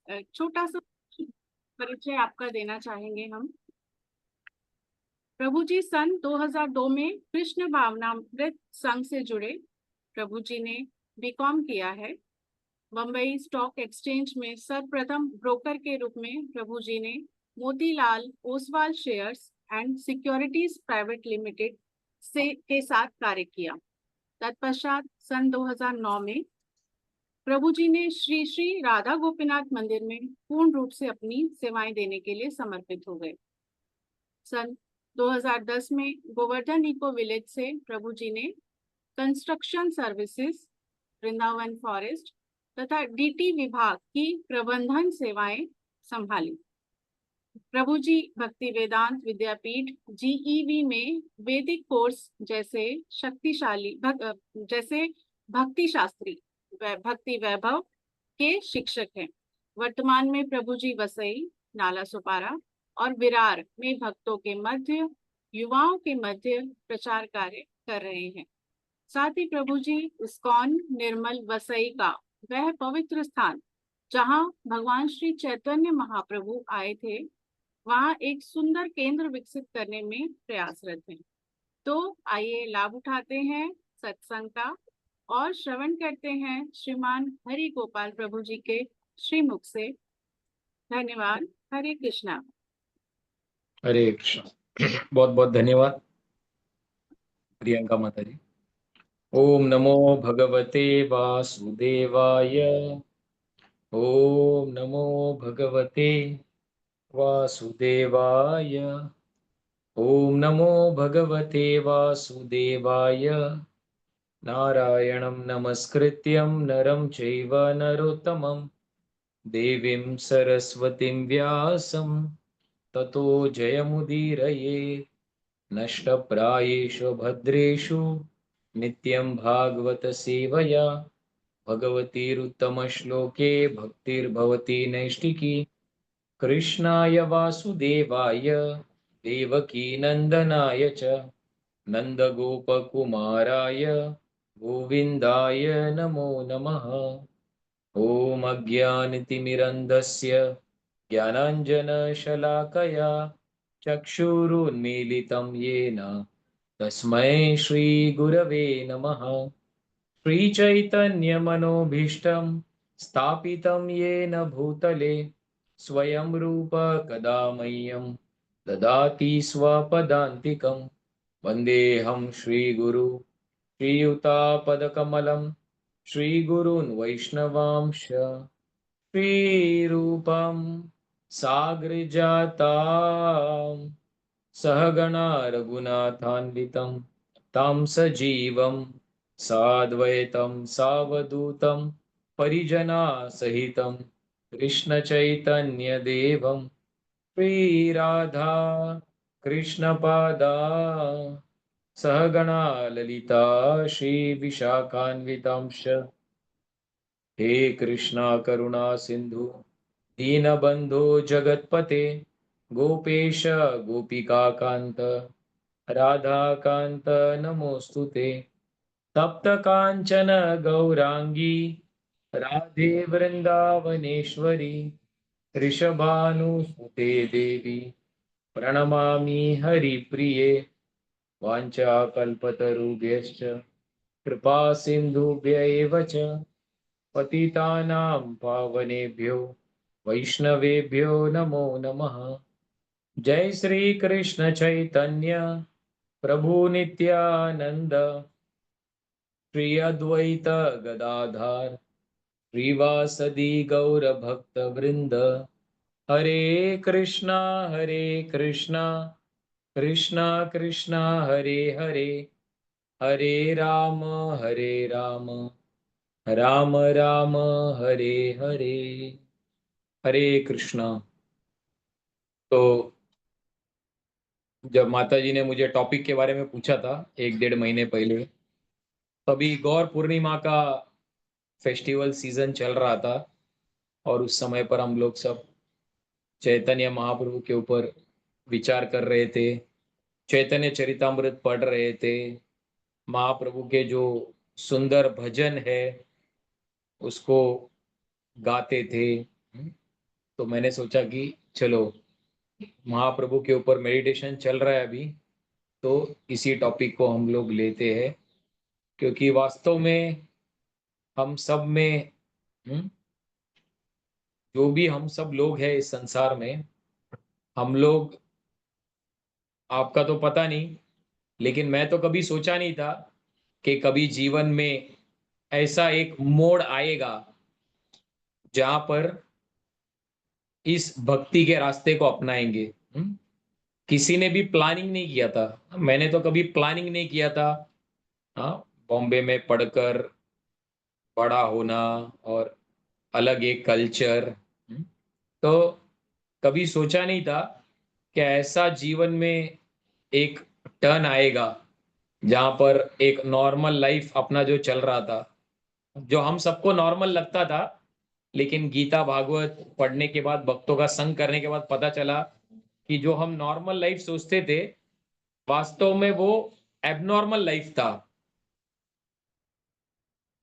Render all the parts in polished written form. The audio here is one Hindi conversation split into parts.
छोटा सा परिचय आपका देना चाहेंगे हम। प्रभु जी सन 2002 में कृष्ण भावनामृत संघ से जुड़े। प्रभु जी ने बीकॉम किया है। बम्बई स्टॉक एक्सचेंज में सर्वप्रथम ब्रोकर के रूप में प्रभु जी ने Motilal Oswal shares and securities private limited से के साथ कार्य किया। तत्पश्चात सन 2009 में प्रभु जी ने श्री श्री राधा गोपीनाथ मंदिर में पूर्ण रूप से अपनी सेवाएं देने के लिए समर्पित हो गए। सन 2010 में गोवर्धन इको विलेज से प्रभु जी ने कंस्ट्रक्शन सर्विसेज, वृंदावन फॉरेस्ट तथा डीटी विभाग की प्रबंधन सेवाएं संभाली। प्रभु जी भक्ति वेदांत विद्यापीठ जीईवी में वैदिक कोर्स जैसे भक्ति शास्त्री भक्ति वैभव के शिक्षक हैं। वर्तमान में प्रभु जी वसई, नाला सुपारा और विरार में भक्तों के मध्य, युवाओं के मध्य प्रचार कार्य कर रहे हैं। साथ ही प्रभु जी इस्कॉन निर्मल वसई का वह पवित्र स्थान जहां भगवान श्री चैतन्य महाप्रभु आए थे, वहां एक सुंदर केंद्र विकसित करने में प्रयासरत हैं। तो आइए लाभ उठाते हैं सत्संग का और श्रवण करते हैं श्रीमान हरि गोपाल प्रभु जी के श्रीमुख से। धन्यवाद। हरे कृष्णा। हरे कृष्ण। बहुत बहुत धन्यवाद प्रियंका माता जी। ओम नमो भगवते वासुदेवाय। ओम नमो भगवते वासुदेवाय। ओम नमो भगवते वासुदेवाय। नारायणं नमस्कृत्यं नरं चैव नरोत्तमं देवीं सरस्वतीं व्यासं ततो जयमुदीरये। नष्टप्रायेषु भद्रेषु नित्यं भागवत सेवया भगवतीरुत्तमश्लोके भक्तिर्भवति नैष्टिकी। कृष्णाय वासुदेवाय देवकी नन्दनाय च नन्दगोपकुमाराय गोविन्दाय नमो नमः। ॐ अज्ञानतिमिरन्धस्य ज्ञानाञ्जनशलाकया चक्षुरुन्मीलितं येन तस्मै श्रीगुरवे नमः। श्रीचैतन्यमनोभीष्टं स्थापितं येन भूतले स्वयं रूप कदा मह्यं ददाति स्वपदान्तिकं। वन्देऽहं श्रीगुरु श्रीयुतापदकमलं श्रीगुरून् वैष्णवांश श्रीरूपं साग्रजातां सहगणा रघुनाथान्वितं तं सजीवं साद्वैतं सावधूतं परिजनासहितं कृष्णचैतन्यदेवं श्रीराधा कृष्णपादा सहगणा ललिता श्रीविशाखान्वितांश। हे कृष्णा करुणा सिंधु दीनबंधो जगत्पते गोपेश गोपिकाकांत राधाकांत नमोस्तुते। तप्त कांचन गौरांगी राधे वृंदावनेश्वरी ऋषभानुसुते देवी प्रणमामि हरिप्रिये। वाञ्छाकल्पतरुभ्यश्च कृपा सिन्धुभ्य एव च पतितानां पावनेभ्यो वैष्णवेभ्यो नमो नमः। जय श्री कृष्ण चैतन्य प्रभु नित्यानंद श्री अद्वैत गदाधर श्रीवासदि गौर भक्त वृंद। हरे कृष्णा कृष्णा कृष्णा हरे हरे हरे राम राम राम हरे हरे। हरे कृष्णा। तो जब माताजी ने मुझे टॉपिक के बारे में पूछा था 1-1.5 महीने पहले, तभी गौर पूर्णिमा का फेस्टिवल सीजन चल रहा था और उस समय पर हम लोग सब चैतन्य महाप्रभु के ऊपर विचार कर रहे थे, चैतन्य चरितामृत पढ़ रहे थे, महाप्रभु के जो सुंदर भजन है उसको गाते थे। तो मैंने सोचा कि चलो महाप्रभु के ऊपर मेडिटेशन चल रहा है अभी, तो इसी टॉपिक को हम लोग लेते हैं, क्योंकि वास्तव में हम सब में जो भी हम सब लोग हैं इस संसार में, हम लोग, आपका तो पता नहीं, लेकिन मैं तो कभी सोचा नहीं था कि कभी जीवन में ऐसा एक मोड़ आएगा जहां पर इस भक्ति के रास्ते को अपनाएंगे। किसी ने भी प्लानिंग नहीं किया था, मैंने तो कभी प्लानिंग नहीं किया था। हाँ, बॉम्बे में पढ़कर बड़ा होना और अलग एक कल्चर, तो कभी सोचा नहीं था कि ऐसा जीवन में एक टर्न आएगा जहां पर एक नॉर्मल लाइफ अपना जो चल रहा था, जो हम सबको नॉर्मल लगता था, लेकिन गीता भागवत पढ़ने के बाद, भक्तों का संग करने के बाद पता चला कि जो हम नॉर्मल लाइफ सोचते थे, वास्तव में वो एबनॉर्मल लाइफ था।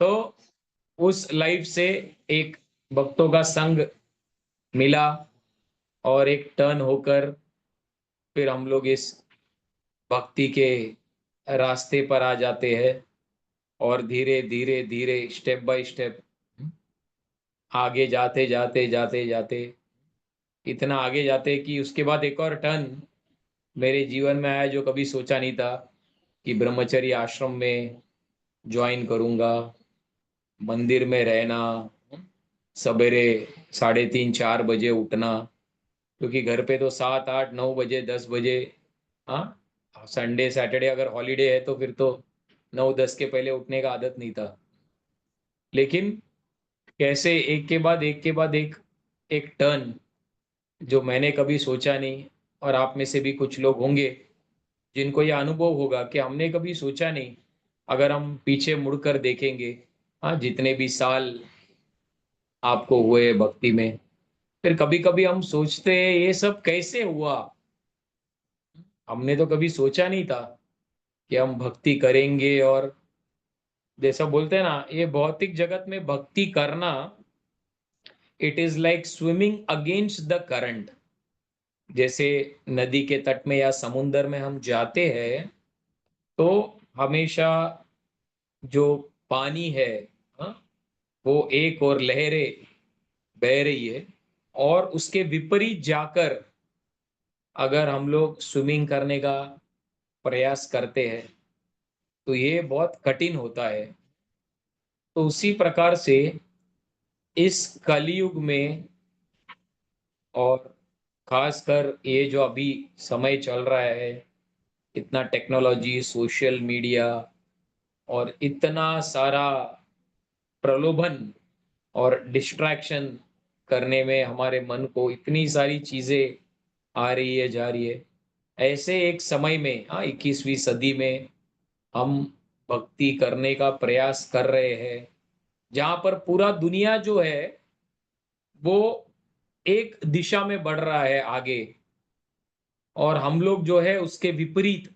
तो उस लाइफ से एक भक्तों का संग मिला और एक टर्न होकर फिर हम लोग इस भक्ति के रास्ते पर आ जाते हैं, और धीरे धीरे धीरे स्टेप बाय स्टेप आगे जाते जाते जाते जाते इतना आगे जाते कि उसके बाद एक और टर्न मेरे जीवन में आया जो कभी सोचा नहीं था, कि ब्रह्मचर्य आश्रम में ज्वाइन करूंगा, मंदिर में रहना, सवेरे 3:30-4 बजे उठना, क्योंकि घर पे तो 7-8-9 बजे 10 बजे, हाँ, संडे सैटरडे अगर हॉलीडे है तो फिर तो 9-10 के पहले उठने का आदत नहीं था। लेकिन कैसे एक के बाद एक के बाद एक टर्न जो मैंने कभी सोचा नहीं, और आप में से भी कुछ लोग होंगे जिनको यह अनुभव होगा कि हमने कभी सोचा नहीं। अगर हम पीछे मुड़कर देखेंगे, हाँ, जितने भी साल आपको हुए भक्ति में, फिर कभी कभी हम सोचते हैं ये सब कैसे हुआ। हमने तो कभी सोचा नहीं था कि हम भक्ति करेंगे, और जैसा बोलते हैं ना, ये भौतिक जगत में भक्ति करना, it is like swimming against the current. जैसे नदी के तट में या समुन्द्र में हम जाते हैं, तो हमेशा जो पानी है, हाँ, वो एक और लहरें बह रही है, और उसके विपरीत जाकर अगर हम लोग स्विमिंग करने का प्रयास करते हैं तो ये बहुत कठिन होता है। तो उसी प्रकार से इस कलयुग में, और खासकर ये जो अभी समय चल रहा है, इतना टेक्नोलॉजी, सोशल मीडिया, और इतना सारा प्रलोभन और डिस्ट्रैक्शन करने में हमारे मन को इतनी सारी चीजें आ रही है, जा रही है। ऐसे एक समय में, हाँ, 21वीं सदी में हम भक्ति करने का प्रयास कर रहे हैं, जहां पर पूरा दुनिया जो है वो एक दिशा में बढ़ रहा है आगे, और हम लोग जो है उसके विपरीत।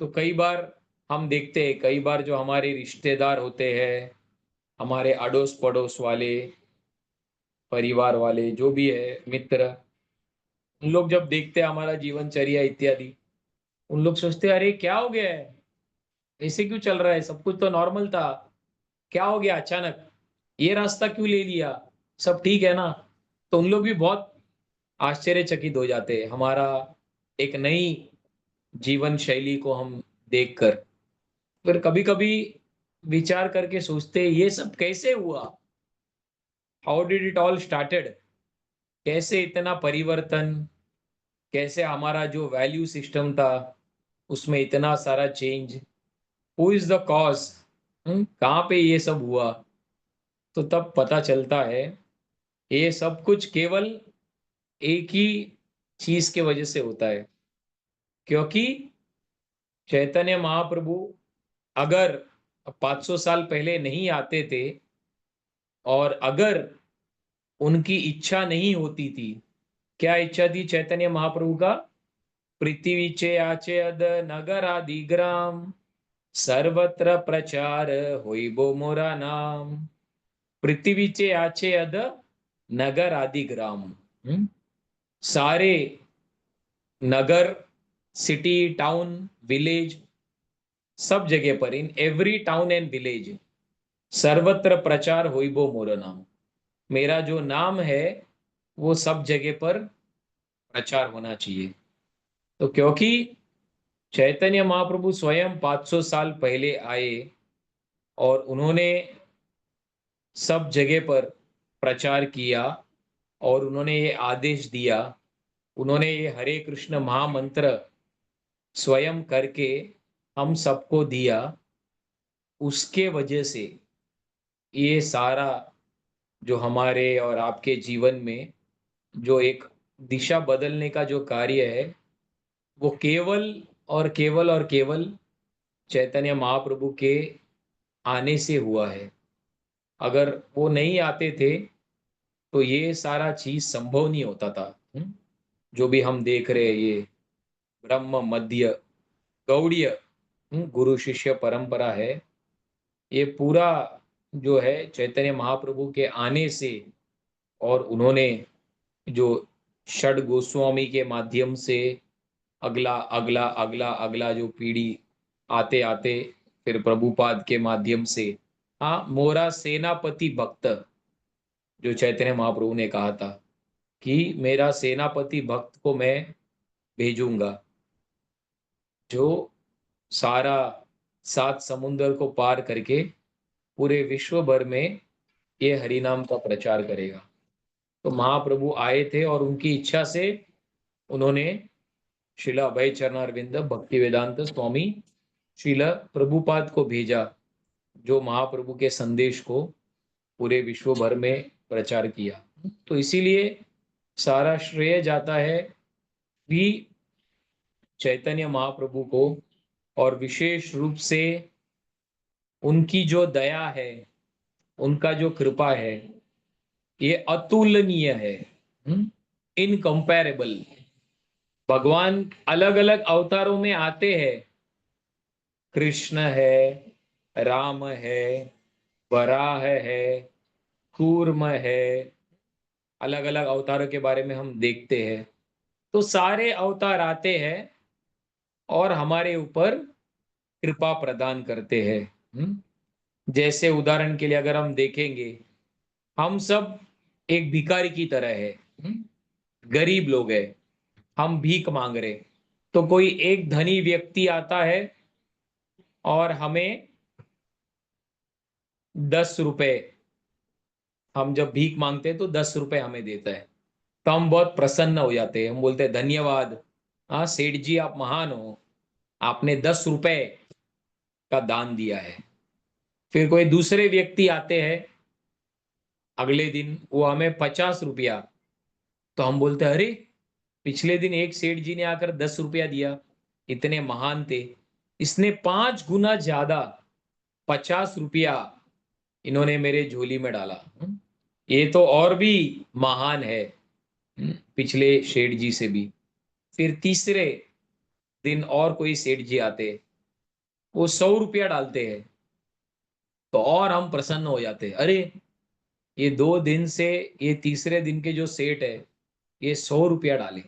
तो कई बार हम देखते हैं, कई बार जो हमारे रिश्तेदार होते हैं, हमारे अड़ोस पड़ोस वाले, परिवार वाले, जो भी है, मित्र, उन लोग जब देखते हैं हमारा जीवनचर्या इत्यादि, उन लोग सोचते हैं अरे क्या हो गया है, ऐसे क्यों चल रहा है, सब कुछ तो नॉर्मल था, क्या हो गया अचानक, ये रास्ता क्यों ले लिया, सब ठीक है ना। तो उन लोग भी बहुत आश्चर्यचकित हो जाते हैं हमारा एक नई जीवन शैली को हम देखकर। फिर कभी कभी विचार करके सोचते हैं ये सब कैसे हुआ, how did it all started, कैसे इतना परिवर्तन, कैसे हमारा जो वैल्यू सिस्टम था उसमें इतना सारा change, who is the cause, कहाँ पे ये सब हुआ। तो तब पता चलता है ये सब कुछ केवल एक ही चीज के वजह से होता है, क्योंकि चैतन्य महाप्रभु अगर 500 साल पहले नहीं आते थे, और अगर उनकी इच्छा नहीं होती थी, क्या इच्छा थी चैतन्य महाप्रभु का, पृथ्वीचे आचे अद नगर आदि ग्राम, सर्वत्र प्रचार होइबो मोरा नाम। पृथ्वीचे आचे अद नगर आदि ग्राम, सारे नगर, सिटी, टाउन, विलेज, सब जगह पर, in every town and village, सर्वत्र प्रचार होइबो मोर नाम। मेरा जो नाम है वो सब जगह पर प्रचार होना चाहिए। तो क्योंकि चैतन्य महाप्रभु स्वयं 500 साल पहले आए और उन्होंने सब जगह पर प्रचार किया और उन्होंने ये आदेश दिया, उन्होंने ये हरे कृष्ण महामंत्र स्वयं करके हम सबको दिया, उसके वजह से ये सारा जो हमारे और आपके जीवन में जो एक दिशा बदलने का जो कार्य है वो केवल चैतन्य महाप्रभु के आने से हुआ है। अगर वो नहीं आते थे तो ये सारा चीज संभव नहीं होता था। जो भी हम देख रहे हैं ये ब्रह्म मध्य गौड़ीय गुरु शिष्य परंपरा है, ये पूरा जो है चैतन्य महाप्रभु के आने से, और उन्होंने जो षड गोस्वामी के माध्यम से अगला अगला अगला अगला जो पीढ़ी आते आते फिर प्रभुपाद के माध्यम से, हाँ, मोरा सेनापति भक्त, जो चैतन्य महाप्रभु ने कहा था कि मेरा सेनापति भक्त को मैं भेजूंगा जो सारा 7 समुंदर को पार करके पूरे विश्व भर में ये हरिनाम का प्रचार करेगा। तो महाप्रभु आए थे और उनकी इच्छा से उन्होंने श्रील अभय चरणारविंद भक्ति वेदांत स्वामी श्रील प्रभुपाद को भेजा, जो महाप्रभु के संदेश को पूरे विश्व भर में प्रचार किया। तो इसीलिए सारा श्रेय जाता है भी चैतन्य महाप्रभु को, और विशेष रूप से उनकी जो दया है, उनका जो कृपा है, ये अतुलनीय है, इनकम्पेरेबल। भगवान अलग अलग अवतारों में आते हैं, कृष्ण है, राम है, वराह है, कूर्म है, अलग अलग अवतारों के बारे में हम देखते हैं। तो सारे अवतार आते हैं और हमारे ऊपर कृपा प्रदान करते हैं। जैसे उदाहरण के लिए अगर हम देखेंगे, हम सब एक भिखारी की तरह है, गरीब लोग है, हम भीख मांग रहे। तो कोई एक धनी व्यक्ति आता है और हमें 10 रुपए, हम जब भीख मांगते हैं तो 10 रुपए हमें देता है, तो हम बहुत प्रसन्न हो जाते हैं, हम बोलते हैं धन्यवाद, हाँ सेठ जी आप महान हो, आपने 10 रुपए का दान दिया है। फिर कोई दूसरे व्यक्ति आते हैं अगले दिन, वो हमें 50 रुपया, तो हम बोलते हैं अरे पिछले दिन एक सेठ जी ने आकर 10 रुपया दिया, इतने महान थे, इसने 5 गुना ज्यादा 50 रुपया इन्होंने मेरे झोली में डाला, ये तो और भी महान है पिछले सेठ जी से भी। फिर तीसरे दिन और कोई सेठ जी आते, वो 100 रुपया डालते हैं, तो और हम प्रसन्न हो जाते हैं, अरे ये 2 दिन से ये तीसरे दिन के जो सेठ है ये 100 रुपया डाले।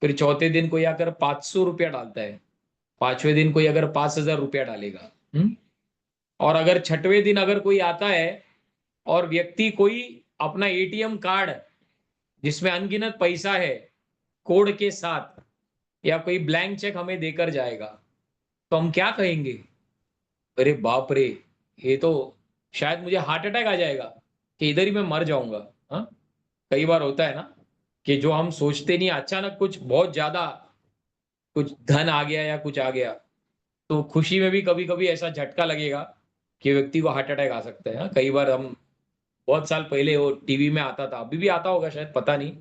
फिर चौथे दिन कोई आकर 500 रुपया डालता है, 5वें दिन कोई अगर 5,000 रुपया डालेगा। और अगर छठवें दिन अगर कोई आता है और व्यक्ति कोई अपना एटीएम कार्ड जिसमें अनगिनत पैसा है कोड के साथ, या कोई ब्लैंक चेक हमें देकर जाएगा, तो हम क्या कहेंगे, अरे बाप रे, ये तो शायद मुझे हार्ट अटैक आ जाएगा कि इधर ही मैं मर जाऊंगा। हाँ, कई बार होता है ना कि जो हम सोचते नहीं, अचानक कुछ बहुत ज्यादा कुछ धन आ गया या कुछ आ गया, तो खुशी में भी कभी कभी ऐसा झटका लगेगा कि व्यक्ति को हार्ट अटैक आ सकता है। हाँ, कई बार हम बहुत साल पहले वो टीवी में आता था, अभी भी आता होगा शायद, पता नहीं,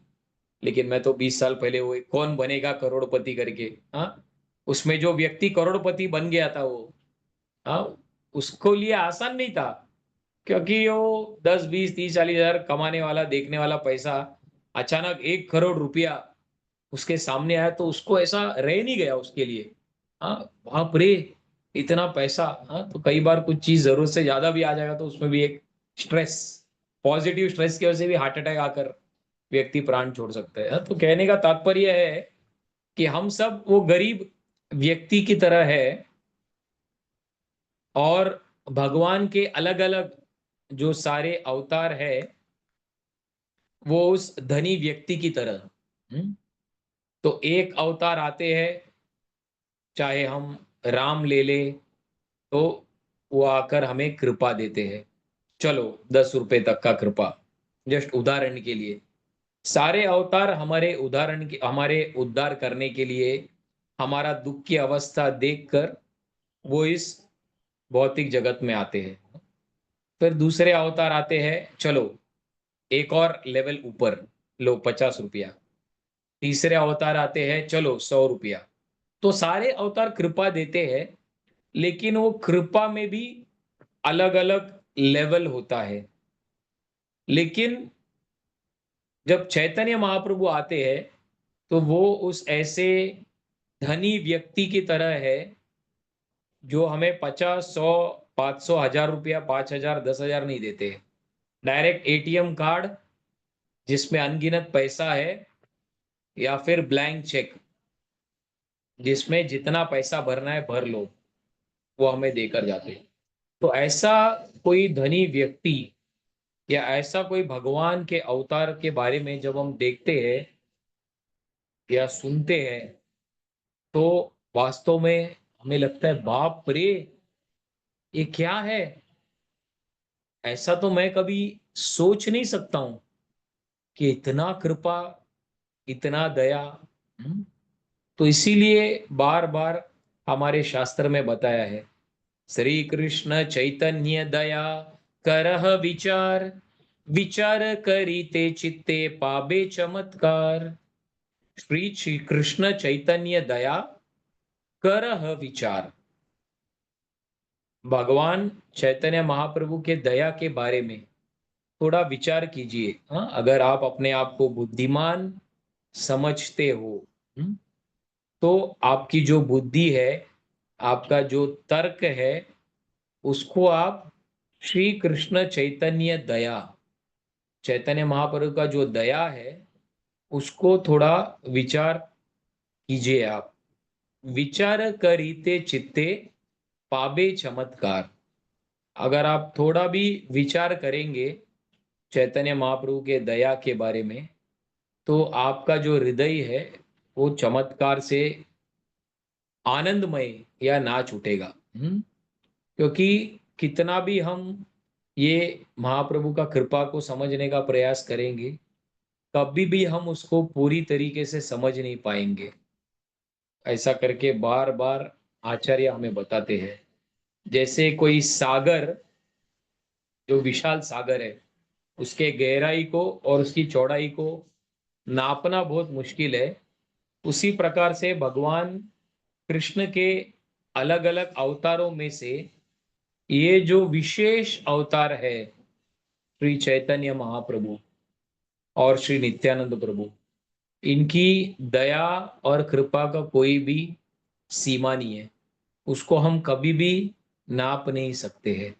लेकिन मैं तो 20 साल पहले वो कौन बनेगा करोड़पति करके, हाँ, उसमें जो व्यक्ति करोड़पति बन गया था वो, हाँ, उसको लिए आसान नहीं था, क्योंकि वो 10, 20, 30, 40 हजार कमाने वाला, देखने वाला पैसा, अचानक 1 करोड़ रुपया उसके सामने आया तो उसको ऐसा रह नहीं गया उसके लिए। हाँ, बाप रे, इतना पैसा। हाँ, तो कई बार कुछ चीज जरूरत से ज्यादा भी आ जाएगा तो उसमें भी एक स्ट्रेस पॉजिटिव स्ट्रेस की वजह से भी हार्ट अटैक आकर व्यक्ति प्राण छोड़ सकता है। तो कहने का तात्पर्य है कि हम सब वो गरीब व्यक्ति की तरह है, और भगवान के अलग अलग जो सारे अवतार है वो उस धनी व्यक्ति की तरह। तो एक अवतार आते हैं, चाहे हम राम ले ले, तो वो आकर हमें कृपा देते हैं। चलो 10 रुपए तक का कृपा, जस्ट उदाहरण के लिए। सारे अवतार हमारे उदाहरण के हमारे उद्धार करने के लिए, हमारा दुख की अवस्था देखकर वो इस भौतिक जगत में आते हैं। फिर दूसरे अवतार आते हैं, चलो एक और लेवल ऊपर, लो 50 रुपया। तीसरे अवतार आते हैं, चलो 100 रुपया। तो सारे अवतार कृपा देते हैं, लेकिन वो कृपा में भी अलग अलग लेवल होता है। लेकिन जब चैतन्य महाप्रभु आते हैं तो वो उस ऐसे धनी व्यक्ति की तरह है जो हमें 50, 100, 500, 1000 रुपया, 5000, 10,000 नहीं देते। डायरेक्ट एटीएम कार्ड जिसमें अनगिनत पैसा है, या फिर ब्लैंक चेक जिसमें जितना पैसा भरना है भर लो, वो हमें देकर जाते हैं। तो ऐसा कोई धनी व्यक्ति या ऐसा कोई भगवान के अवतार के बारे में जब हम देखते हैं या सुनते हैं, तो वास्तव में हमें लगता है बाप रे, ये क्या है। ऐसा तो मैं कभी सोच नहीं सकता हूं कि इतना कृपा, इतना दया। हम्म? तो इसीलिए बार बार हमारे शास्त्र में बताया है, श्री कृष्ण चैतन्य दया करह विचार, विचार करीते चित्ते पाबे चमत्कार। श्री कृष्ण चैतन्य दया करह विचार। भगवान चैतन्य महाप्रभु के दया के बारे में थोड़ा विचार कीजिए। हाँ, अगर आप अपने आप को बुद्धिमान समझते हो, तो आपकी जो बुद्धि है, आपका जो तर्क है, उसको आप श्री कृष्ण चैतन्य दया, चैतन्य महाप्रभु का जो दया है, उसको थोड़ा विचार कीजिए आप। विचार करीते चित्ते पाबे चमत्कार। अगर आप थोड़ा भी विचार करेंगे चैतन्य महाप्रभु के दया के बारे में, तो आपका जो हृदय है वो चमत्कार से आनंदमय या नाच उठेगा। क्योंकि कितना भी हम ये महाप्रभु का कृपा को समझने का प्रयास करेंगे, कभी भी हम उसको पूरी तरीके से समझ नहीं पाएंगे। ऐसा करके बार बार आचार्य हमें बताते हैं। जैसे कोई सागर, जो विशाल सागर है, उसके गहराई को और उसकी चौड़ाई को नापना बहुत मुश्किल है। उसी प्रकार से भगवान कृष्ण के अलग अलग अवतारों में से ये जो विशेष अवतार है, श्री चैतन्य महाप्रभु और श्री नित्यानंद प्रभु, इनकी दया और कृपा का कोई भी सीमा नहीं है। उसको हम कभी भी नाप नहीं सकते हैं।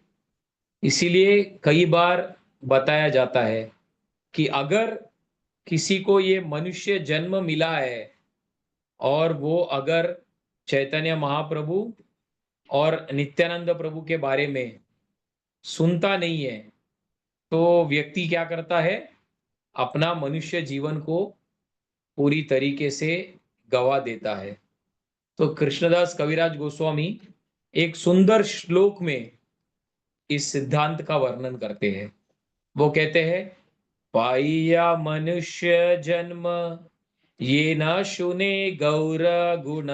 इसीलिए कई बार बताया जाता है कि अगर किसी को ये मनुष्य जन्म मिला है और वो अगर चैतन्य महाप्रभु और नित्यानंद प्रभु के बारे में सुनता नहीं है, तो व्यक्ति क्या करता है, अपना मनुष्य जीवन को पूरी तरीके से गवा देता है। तो कृष्णदास कविराज गोस्वामी एक सुंदर श्लोक में इस सिद्धांत का वर्णन करते हैं। वो कहते हैं, पाइया मनुष्य जन्म ये न शुने गौर गुण,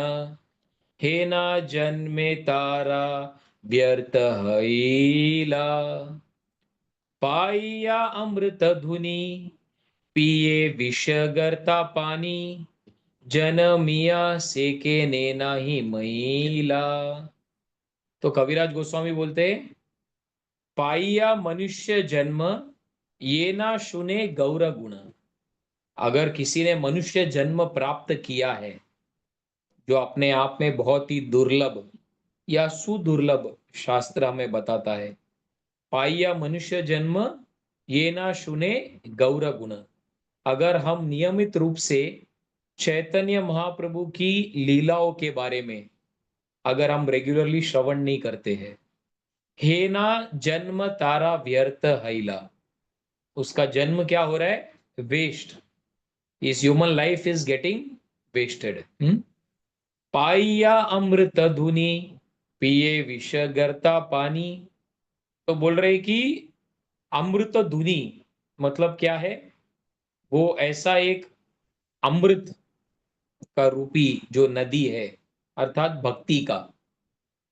हे ना जन्मे तारा व्यर्थ हईला। पाइया अमृत धुनी पिए विष गर्ता पानी, जनमिया सेके ने नाही मैला। तो कविराज गोस्वामी बोलते, पाइया मनुष्य जन्म ये ना शुने गौर गुण। अगर किसी ने मनुष्य जन्म प्राप्त किया है, जो अपने आप में बहुत ही दुर्लभ या सुदुर्लभ शास्त्र हमें बताता है, पाइया मनुष्य जन्म ये ना सुने गौर गुण। अगर हम नियमित रूप से चैतन्य महाप्रभु की लीलाओं के बारे में अगर हम रेगुलरली श्रवण नहीं करते हैं, हे ना जन्म तारा व्यर्थ हैला, उसका जन्म क्या हो रहा है? वेस्ट। इस human life is getting wasted. पाइया अमृत धुनी, पिए विष गर्ता पानी। तो बोल रहे कि अमृत धुनी मतलब क्या है? वो ऐसा एक अमृत का रूपी जो नदी है, अर्थात भक्ति का।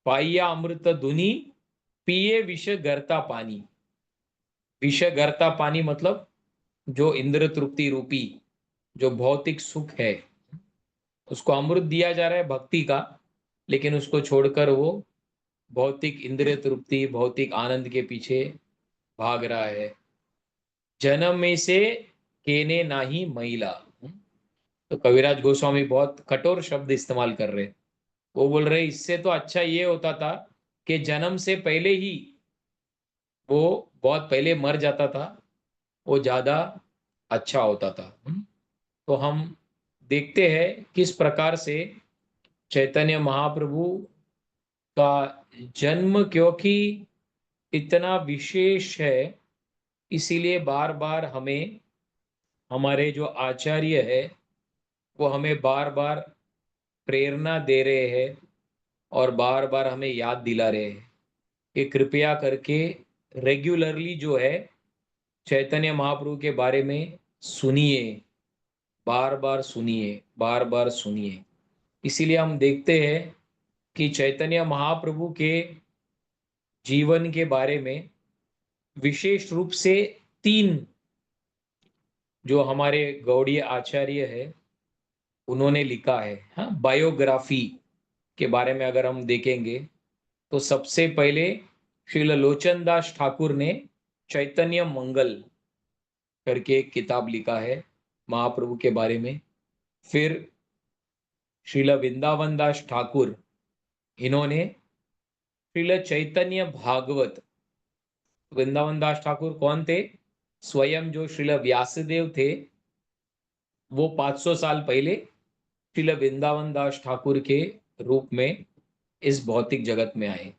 पाइया अमृत धुनी, पिए विष गर्ता पानी। विष गर्ता पानी मतलब जो इंद्र तृप्ति रूपी जो भौतिक सुख है, उसको अमृत दिया जा रहा है भक्ति का, लेकिन उसको छोड़कर वो भौतिक इंद्रिय तृप्ति भौतिक आनंद के पीछे भाग रहा है। जन्म में से केने नाही महिला। तो कविराज गोस्वामी बहुत कठोर शब्द इस्तेमाल कर रहे। वो बोल रहे इससे तो अच्छा ये होता था कि जन्म से पहले ही वो बहुत पहले मर जाता था, वो ज्यादा अच्छा होता था। तो हम देखते हैं किस प्रकार से चैतन्य महाप्रभु का जन्म क्योंकि इतना विशेष है, इसीलिए बार बार हमें हमारे जो आचार्य है वो हमें बार बार प्रेरणा दे रहे हैं और बार बार हमें याद दिला रहे हैं कि कृपया करके रेगुलरली जो है चैतन्य महाप्रभु के बारे में सुनिए, बार बार सुनिए, बार बार सुनिए। इसीलिए हम देखते हैं कि चैतन्य महाप्रभु के जीवन के बारे में विशेष रूप से तीन जो हमारे गौड़ीय आचार्य है उन्होंने लिखा है। हाँ, बायोग्राफी के बारे में अगर हम देखेंगे तो सबसे पहले श्रील लोचन दास ठाकुर ने चैतन्य मंगल करके एक किताब लिखा है महाप्रभु के बारे में। फिर श्रील वृंदावन दास ठाकुर, इन्होंने श्रील चैतन्य भागवत। वृंदावन दास ठाकुर कौन थे? स्वयं जो श्रील व्यासदेव थे वो 500 साल पहले श्रील वृंदावन दास ठाकुर के रूप में इस भौतिक जगत में आए।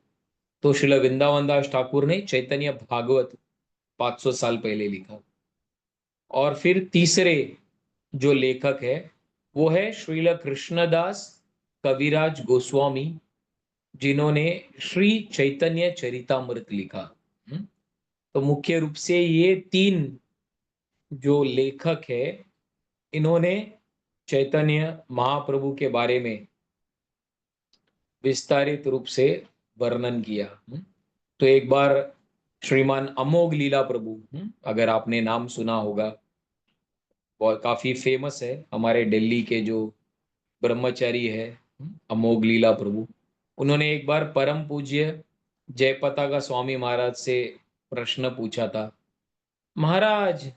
तो श्रील वृंदावन दास ठाकुर ने चैतन्य भागवत 500 साल पहले लिखा। और फिर तीसरे जो लेखक है वो है श्रील कृष्णदास कविराज गोस्वामी, जिन्होंने श्री चैतन्य चरितामृत लिखा। तो मुख्य रूप से ये तीन जो लेखक है इन्होंने चैतन्य महाप्रभु के बारे में विस्तारित रूप से वर्णन किया। तो एक बार श्रीमान अमोघ लीला प्रभु, अगर आपने नाम सुना होगा, बहुत काफी फेमस है, हमारे दिल्ली के जो ब्रह्मचारी है अमोघ लीला प्रभु, उन्होंने एक बार परम पूज्य जयपताका स्वामी महाराज से प्रश्न पूछा था, महाराज,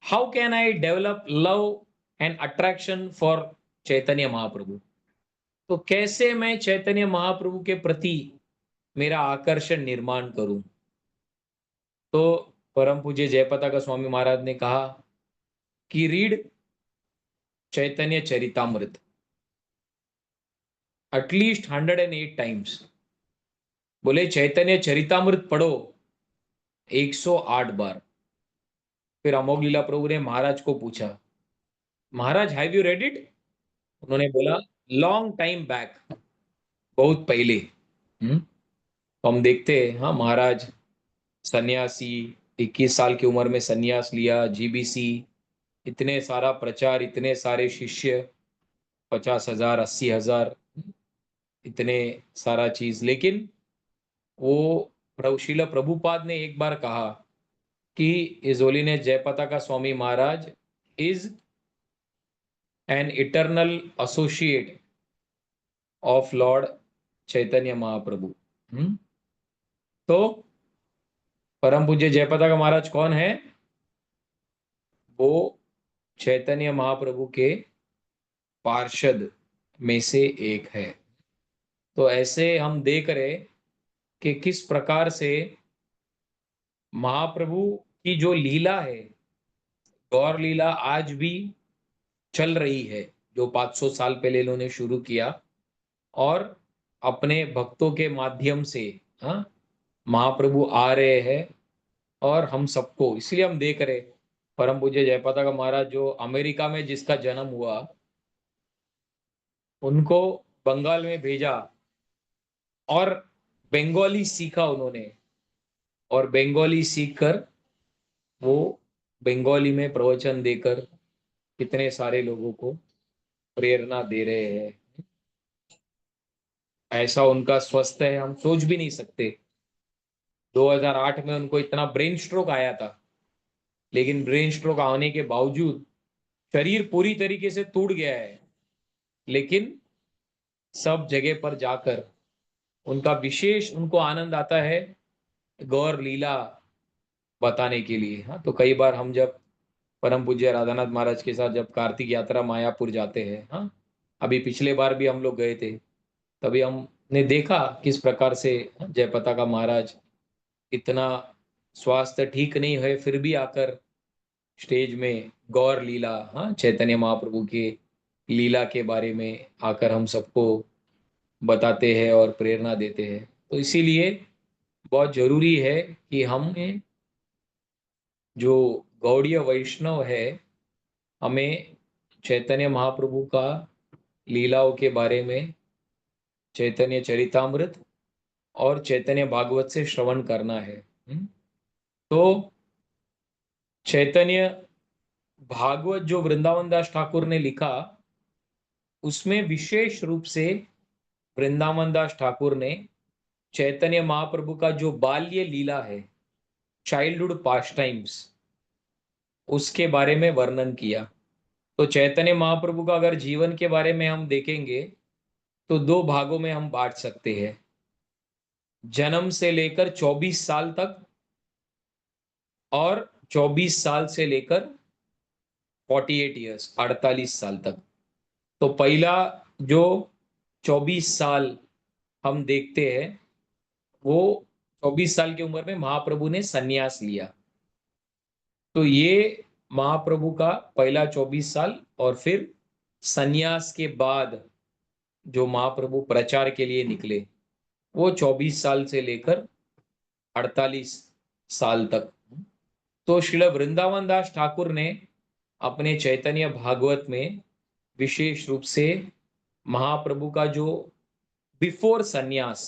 how can I develop love and attraction for Chaitanya Mahaprabhu? तो कैसे मैं चैतन्य महाप्रभु के प्रति मेरा आकर्षण निर्माण करूं? तो परम पूज्य जयपताका स्वामी महाराज ने कहा कि रीड चैतन्य चरितामृत एटलीस्ट 108 टाइम्स। बोले चैतन्य चरितामृत पढ़ो 108 बार। फिर अमोघ लीला प्रभु ने महाराज को पूछा, महाराज हैव यू रेड इट? उन्होंने बोला लॉन्ग टाइम बैक, बहुत पहले। तो हम देखते हैं, हाँ, महाराज सन्यासी, 21 साल की उम्र में सन्यास लिया, जीबीसी, इतने सारा प्रचार, इतने सारे शिष्य, 50,000 80,000, इतने सारा चीज। लेकिन वो शिला प्रभुपाद ने एक बार कहा कि his holiness Jayapataka Swami Maharaj is an eternal associate of Lord Chaitanya Mahaprabhu. तो परम पूज्य जयपताका महाराज कौन है? वो चैतन्य महाप्रभु के पार्षद में से एक है। तो ऐसे हम देख रहे कि किस प्रकार से महाप्रभु कि जो लीला है, गौर लीला आज भी चल रही है, जो 500 साल पहले इन्होंने शुरू किया और अपने भक्तों के माध्यम से, हाँ, महाप्रभु आ रहे हैं और हम सबको, इसलिए हम देख रहे परम पूज्य जयपताका महाराज जो अमेरिका में जिसका जन्म हुआ, उनको बंगाल में भेजा और बंगाली सीखा उन्होंने, और बंगाली सीखकर वो बंगाली में प्रवचन देकर कितने सारे लोगों को प्रेरणा दे रहे हैं। ऐसा उनका स्वस्थ है, हम सोच भी नहीं सकते। 2008 में उनको इतना ब्रेन स्ट्रोक आया था, लेकिन ब्रेन स्ट्रोक आने के बावजूद शरीर पूरी तरीके से टूट गया है, लेकिन सब जगह पर जाकर उनका विशेष उनको आनंद आता है गौर लीला बताने के लिए। हाँ, तो कई बार हम जब परम पूज्य राधानाथ महाराज के साथ जब कार्तिक यात्रा मायापुर जाते हैं, हाँ, अभी पिछले बार भी हम लोग गए थे, तभी हमने देखा किस प्रकार से जयपताका महाराज इतना स्वास्थ्य ठीक नहीं है फिर भी आकर स्टेज में गौर लीला, हाँ, चैतन्य महाप्रभु के लीला के बारे में आकर हम सबको बताते हैं और प्रेरणा देते हैं। तो इसीलिए बहुत जरूरी है कि हम जो गौड़ीय वैष्णव है, हमें चैतन्य महाप्रभु का लीलाओं के बारे में चैतन्य चरितामृत और चैतन्य भागवत से श्रवण करना है। तो चैतन्य भागवत जो वृंदावन दास ठाकुर ने लिखा, उसमें विशेष रूप से वृंदावन दास ठाकुर ने चैतन्य महाप्रभु का जो बाल्य लीला है, चाइल्डहुड पास टाइम्स, उसके बारे में वर्णन किया। तो चैतन्य महाप्रभु का अगर जीवन के बारे में हम देखेंगे तो दो भागों में हम बांट सकते हैं, जन्म से लेकर 24 साल तक और 24 साल से लेकर 48 ईयर्स, 48 साल तक। तो पहला जो 24 साल हम देखते हैं, वो 24 साल की उम्र में महाप्रभु ने सन्यास लिया। तो ये महाप्रभु का पहला 24 साल, और फिर सन्यास के बाद जो महाप्रभु प्रचार के लिए निकले, वो 24 साल से लेकर 48 साल तक। तो श्रील वृंदावन दास ठाकुर ने अपने चैतन्य भागवत में विशेष रूप से महाप्रभु का जो बिफोर सन्यास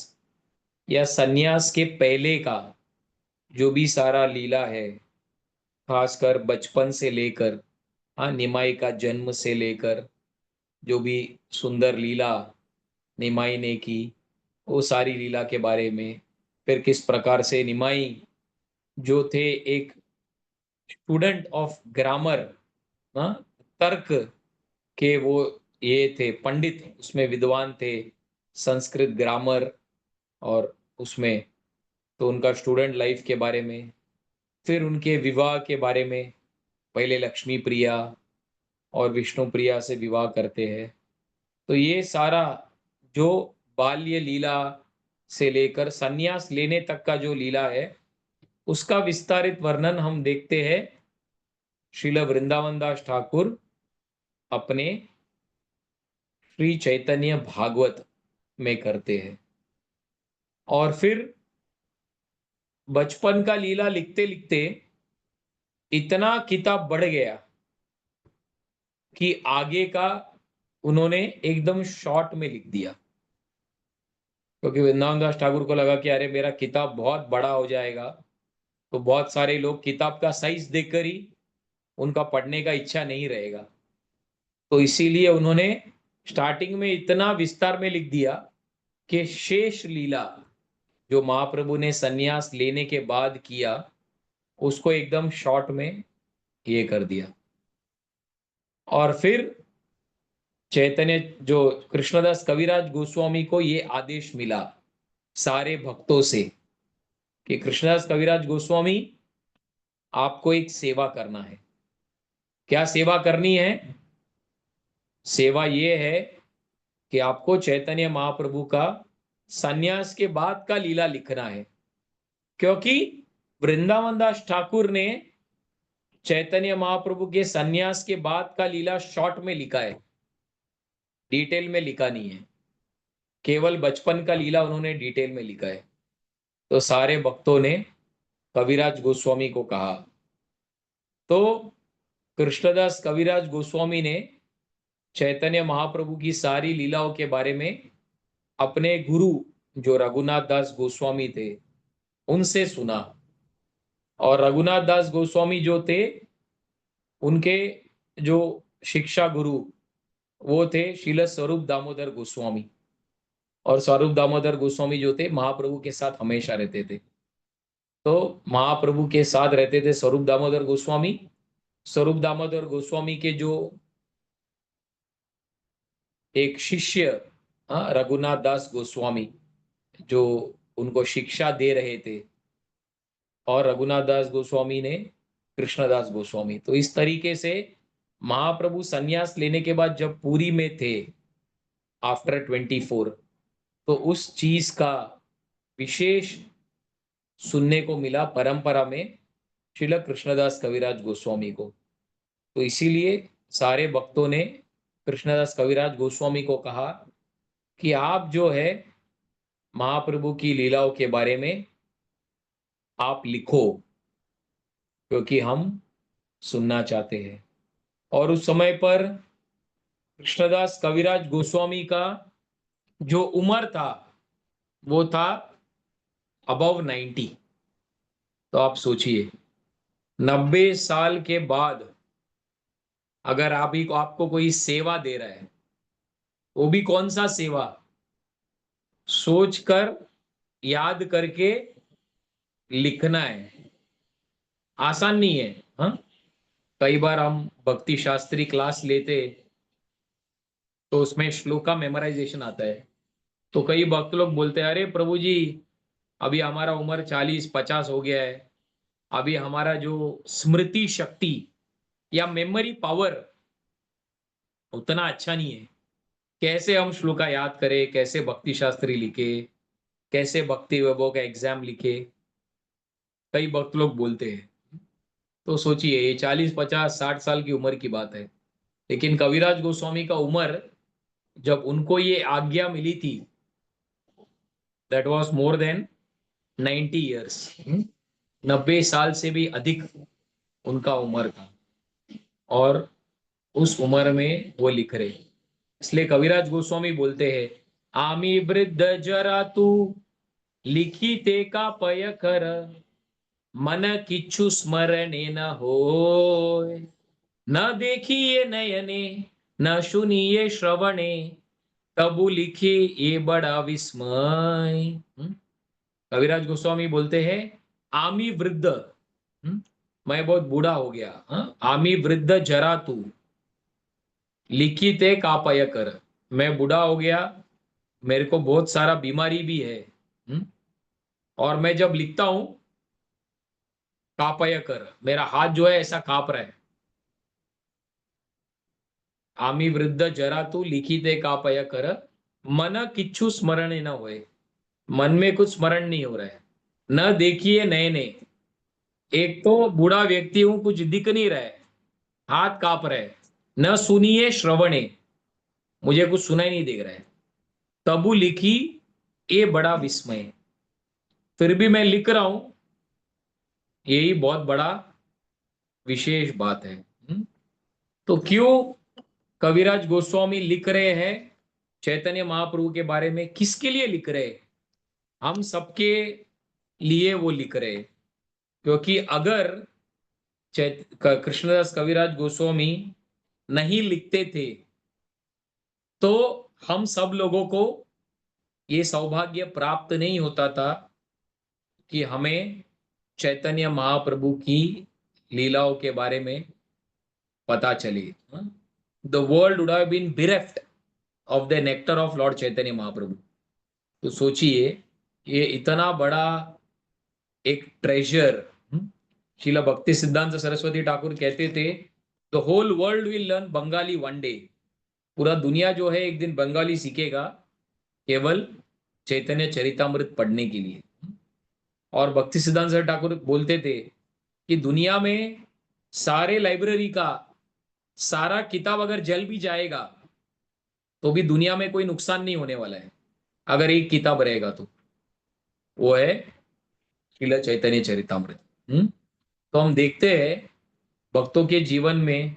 या सन्यास के पहले का जो भी सारा लीला है, खासकर बचपन से लेकर, हाँ, निमाई का जन्म से लेकर जो भी सुंदर लीला निमाई ने की, वो सारी लीला के बारे में, फिर किस प्रकार से निमाई जो थे एक स्टूडेंट ऑफ ग्रामर, हाँ, तर्क के वो ये थे पंडित, उसमें विद्वान थे, संस्कृत ग्रामर और उसमें, तो उनका स्टूडेंट लाइफ के बारे में, फिर उनके विवाह के बारे में, पहले लक्ष्मी प्रिया और विष्णु प्रिया से विवाह करते हैं। तो ये सारा जो बाल्य लीला से लेकर सन्यास लेने तक का जो लीला है, उसका विस्तारित वर्णन हम देखते हैं श्रील वृंदावन दास ठाकुर अपने श्री चैतन्य भागवत में करते हैं। और फिर बचपन का लीला लिखते लिखते इतना किताब बढ़ गया कि आगे का उन्होंने एकदम शॉर्ट में लिख दिया, क्योंकि वृंदावन दास ठाकुर को लगा कि अरे मेरा किताब बहुत बड़ा हो जाएगा, तो बहुत सारे लोग किताब का साइज देखकर ही उनका पढ़ने का इच्छा नहीं रहेगा। तो इसीलिए उन्होंने स्टार्टिंग में इतना विस्तार में लिख दिया कि शेष लीला जो महाप्रभु ने सन्यास लेने के बाद किया, उसको एकदम शॉर्ट में ये कर दिया। और फिर चैतन्य जो कृष्णदास कविराज गोस्वामी को ये आदेश मिला सारे भक्तों से कि कृष्णदास कविराज गोस्वामी, आपको एक सेवा करना है। क्या सेवा करनी है? सेवा ये है कि आपको चैतन्य महाप्रभु का सन्यास के बाद का लीला लिखना है, क्योंकि वृंदावन दास ठाकुर ने चैतन्य महाप्रभु के सन्यास के बाद का लीला शॉर्ट में लिखा है, डिटेल में लिखा नहीं है। केवल बचपन का लीला उन्होंने डिटेल में लिखा है। तो सारे भक्तों ने कविराज गोस्वामी को कहा। तो कृष्णदास कविराज गोस्वामी ने चैतन्य महाप्रभु की सारी लीलाओं के बारे में अपने गुरु जो रघुनाथ दास गोस्वामी थे उनसे सुना। और रघुनाथ दास गोस्वामी जो थे, उनके जो शिक्षा गुरु वो थे श्रील स्वरूप दामोदर गोस्वामी। और स्वरूप दामोदर गोस्वामी जो थे महाप्रभु के साथ हमेशा रहते थे। तो महाप्रभु के साथ रहते थे स्वरूप दामोदर गोस्वामी। स्वरूप दामोदर गोस्वामी के जो एक शिष्य रघुनाथ दास गोस्वामी जो उनको शिक्षा दे रहे थे, और रघुनाथ दास गोस्वामी ने कृष्णदास गोस्वामी। तो इस तरीके से महाप्रभु सन्यास लेने के बाद जब पुरी में थे आफ्टर 24, तो उस चीज का विशेष सुनने को मिला परंपरा में श्रील कृष्णदास कविराज गोस्वामी को। तो इसीलिए सारे भक्तों ने कृष्णदास कविराज गोस्वामी को कहा कि आप जो है महाप्रभु की लीलाओं के बारे में आप लिखो, क्योंकि हम सुनना चाहते हैं। और उस समय पर कृष्णदास कविराज गोस्वामी का जो उम्र था वो था अबव 90। तो आप सोचिए 90 साल के बाद अगर आपको कोई सेवा दे रहा है, वो भी कौन सा सेवा, सोचकर याद करके लिखना है, आसान नहीं है। हाँ, कई बार हम भक्ति शास्त्री क्लास लेते तो उसमें श्लोका मेमोराइजेशन आता है। तो कई भक्त लोग बोलते हैं, अरे प्रभु जी अभी हमारा उम्र 40-50 हो गया है, अभी हमारा जो स्मृति शक्ति या मेमोरी पावर उतना अच्छा नहीं है, कैसे हम श्लोका याद करें, कैसे भक्ति शास्त्री लिखे, कैसे भक्ति वैभव का एग्जाम लिखे, कई भक्त लोग बोलते हैं। तो सोचिए ये 40-50-60 साल की उम्र की बात है, लेकिन कविराज गोस्वामी का उम्र जब उनको ये आज्ञा मिली थी that was more than 90 years. 90 साल से भी अधिक उनका उम्र था, और उस उम्र में वो लिख रहे। इसलिए कविराज गोस्वामी बोलते हैं, आमी वृद्ध जरा तू लिखी ते का पय कर, मन किच्छु स्मरणे न होय, न देखिए नयने न सुनिए श्रवणे, तबु लिखे ये बड़ा विस्मय। कविराज गोस्वामी बोलते हैं, आमी वृद्ध, मैं बहुत बूढ़ा हो गया, आमी वृद्ध जरा तू लिखिते कापय कर, मैं बूढ़ा हो गया, मेरे को बहुत सारा बीमारी भी है, और मैं जब लिखता हूं कापय कर, मेरा हाथ जो है ऐसा कांप रहा है। आमी वृद्ध जरा तू लिखिते कापय कर, मन किच्छु स्मरण न होए, मन में कुछ स्मरण नहीं हो रहा है। न देखिए नए नए, एक तो बूढ़ा व्यक्ति हूं, कुछ दिख नहीं रहा है, हाथ कांप रहे। न सुनिए श्रवणे, मुझे कुछ सुनाई नहीं दिख रहा है। तबु लिखी ये बड़ा विस्मय, फिर भी मैं लिख रहा हूं, यही बहुत बड़ा विशेष बात है। तो क्यों कविराज गोस्वामी लिख रहे हैं चैतन्य महाप्रभु के बारे में, किसके लिए लिख रहे हैं? हम सबके लिए वो लिख रहे हैं। क्योंकि अगर कृष्णदास कविराज गोस्वामी नहीं लिखते थे तो हम सब लोगों को ये सौभाग्य प्राप्त नहीं होता था कि हमें चैतन्य महाप्रभु की लीलाओं के बारे में पता चले। The world would have been bereft of the nectar of Lord Chaitanya Mahaprabhu. तो सोचिए ये इतना बड़ा एक ट्रेजर। श्रील भक्ति सिद्धांत सरस्वती ठाकुर कहते थे, the whole world will learn Bengali one day, पूरा दुनिया जो है एक दिन बंगाली सीखेगा केवल चैतन्य चरितामृत पढ़ने के लिए। और भक्ति सिद्धांत सर ठाकुर बोलते थे कि दुनिया में सारे लाइब्रेरी का सारा किताब अगर जल भी जाएगा तो भी दुनिया में कोई नुकसान नहीं होने वाला है, अगर एक किताब रहेगा तो, वो है श्रील चैतन्य चरितामृत। तो हम देखते हैं भक्तों के जीवन में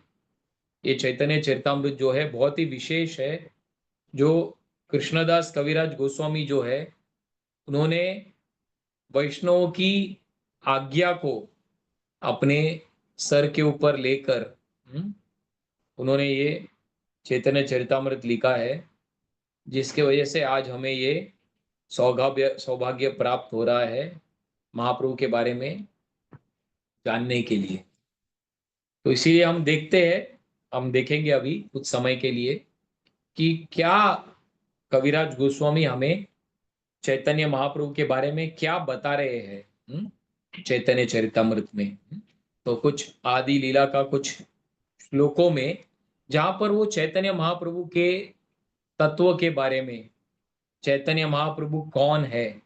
ये चैतन्य चरितामृत जो है बहुत ही विशेष है। जो कृष्णदास कविराज गोस्वामी जो है, उन्होंने वैष्णवों की आज्ञा को अपने सर के ऊपर लेकर उन्होंने ये चैतन्य चरितामृत लिखा है, जिसके वजह से आज हमें ये सौभाग्य सौभाग्य प्राप्त हो रहा है महाप्रभु के बारे में जानने के लिए। तो इसीलिए हम देखते हैं, हम देखेंगे अभी कुछ समय के लिए कि क्या कविराज गोस्वामी हमें चैतन्य महाप्रभु के बारे में क्या बता रहे हैं चैतन्य चरितामृत में। तो कुछ आदि लीला का कुछ श्लोकों में जहां पर वो चैतन्य महाप्रभु के तत्व के बारे में, चैतन्य महाप्रभु कौन है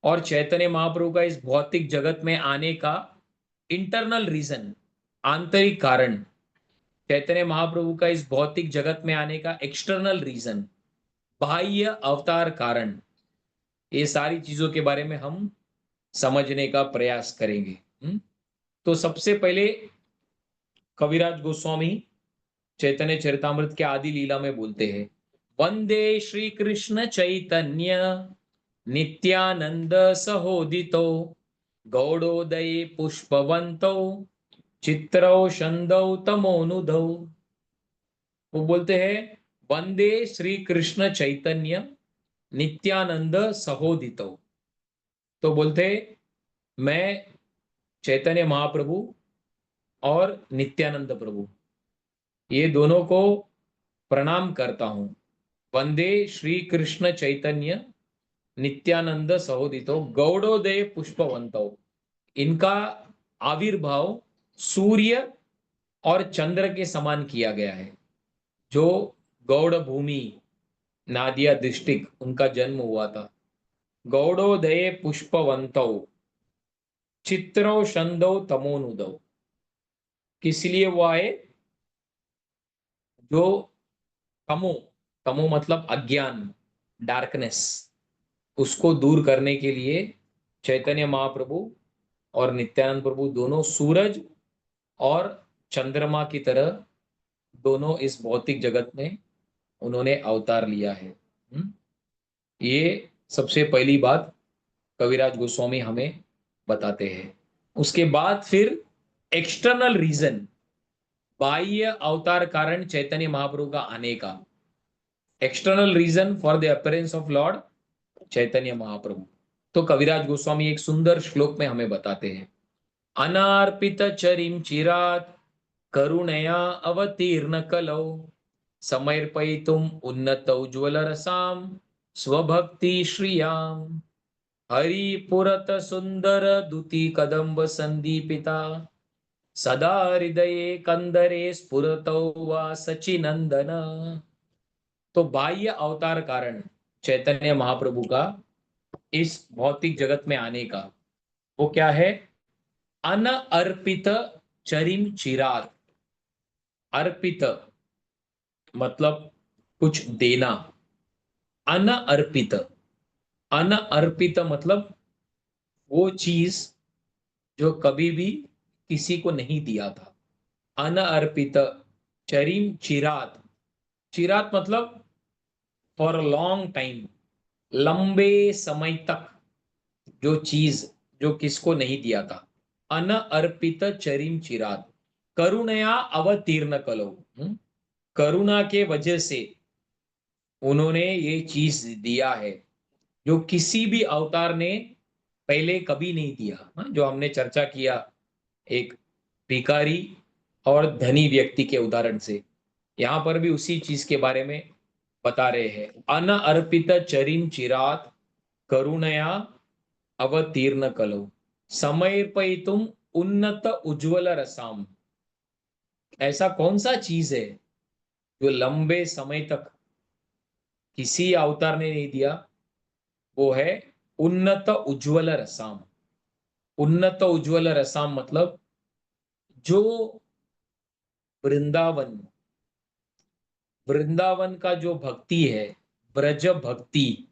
और चैतन्य महाप्रभु का इस भौतिक जगत में आने का इंटरनल रीजन, आंतरिक कारण, चैतन्य महाप्रभु का इस भौतिक जगत में आने का एक्सटर्नल रीजन, बाह्य अवतार कारण, ये सारी चीजों के बारे में हम समझने का प्रयास करेंगे। तो सबसे पहले कविराज गोस्वामी चैतन्य चरितामृत के आदि लीला में बोलते हैं, वंदे श्री कृष्ण चैतन्य नित्यानंद सहोदितो गौड़ोदये पुष्पवंतो चित्रौ शंदौ तमोनुधौ। वो बोलते हैं वंदे श्री कृष्ण चैतन्य नित्यानंद सहोदितो। तो बोलते मैं चैतन्य महाप्रभु और नित्यानंद प्रभु ये दोनों को प्रणाम करता हूं। वंदे श्री कृष्ण चैतन्य नित्यानंद सहोदितो गौड़ोदय पुष्पवंतो। इनका आविर्भाव सूर्य और चंद्र के समान किया गया है। जो गौड़ भूमि नादिया डिस्ट्रिक्ट उनका जन्म हुआ था। गौड़ोदय पुष्पवंतो चित्रो शंदो तमोनुदौ। किस लिए वो आए? जो तमो, तमो मतलब अज्ञान, डार्कनेस, उसको दूर करने के लिए चैतन्य महाप्रभु और नित्यानंद प्रभु दोनों सूरज और चंद्रमा की तरह दोनों इस भौतिक जगत में उन्होंने अवतार लिया है। ये सबसे पहली बात कविराज गोस्वामी हमें बताते हैं। उसके बाद फिर एक्सटर्नल रीजन, बाह्य अवतार कारण चैतन्य महाप्रभु का आने का, external reason for the appearance of Lord Chaitanya Mahaprabhu. तो कविराज गोस्वामी एक सुंदर श्लोक में हमें बताते हैं, अनार्पित चरिम चिरात करुणया अवतीर्ण कलौ समर्पयितुम उन्नत उज्ज्वल रसाम स्वभक्ति श्रियाम हरिपुरत सुंदर दुति कदम्ब संदीपिता सदा हृदये कंदरे स्फुरतौ वा सचिनंदन। तो बाह्य अवतार कारण चैतन्य महाप्रभु का इस भौतिक जगत में आने का वो क्या है? अनअर्पित चरिम चिरात। अर्पित मतलब कुछ देना, अनअर्पित, अनअर्पित मतलब वो चीज जो कभी भी किसी को नहीं दिया था। अनअर्पित चरिम चिरात, चिरात मतलब फॉर लॉन्ग टाइम, लंबे समय तक जो चीज जो किसको नहीं दिया था। अनअर्पित चरिम चिरात करुणया अवतीर्ण कलो। करुणा के वजह से उन्होंने ये चीज दिया है जो किसी भी अवतार ने पहले कभी नहीं दिया। जो हमने चर्चा किया एक भिखारी और धनी व्यक्ति के उदाहरण से, यहां पर भी उसी चीज के बारे में बता रहे हैं। अनअर्पित चरिम चिरात करुणया अवतीर्ण कलो समर्पयितुम उन्नत उज्ज्वल रसाम। ऐसा कौन सा चीज है जो लंबे समय तक किसी अवतार ने नहीं दिया? वो है उन्नत उज्ज्वल रसाम। उन्नत उज्ज्वल रसाम मतलब जो वृंदावन वृंदावन का जो भक्ति है, ब्रज भक्ति,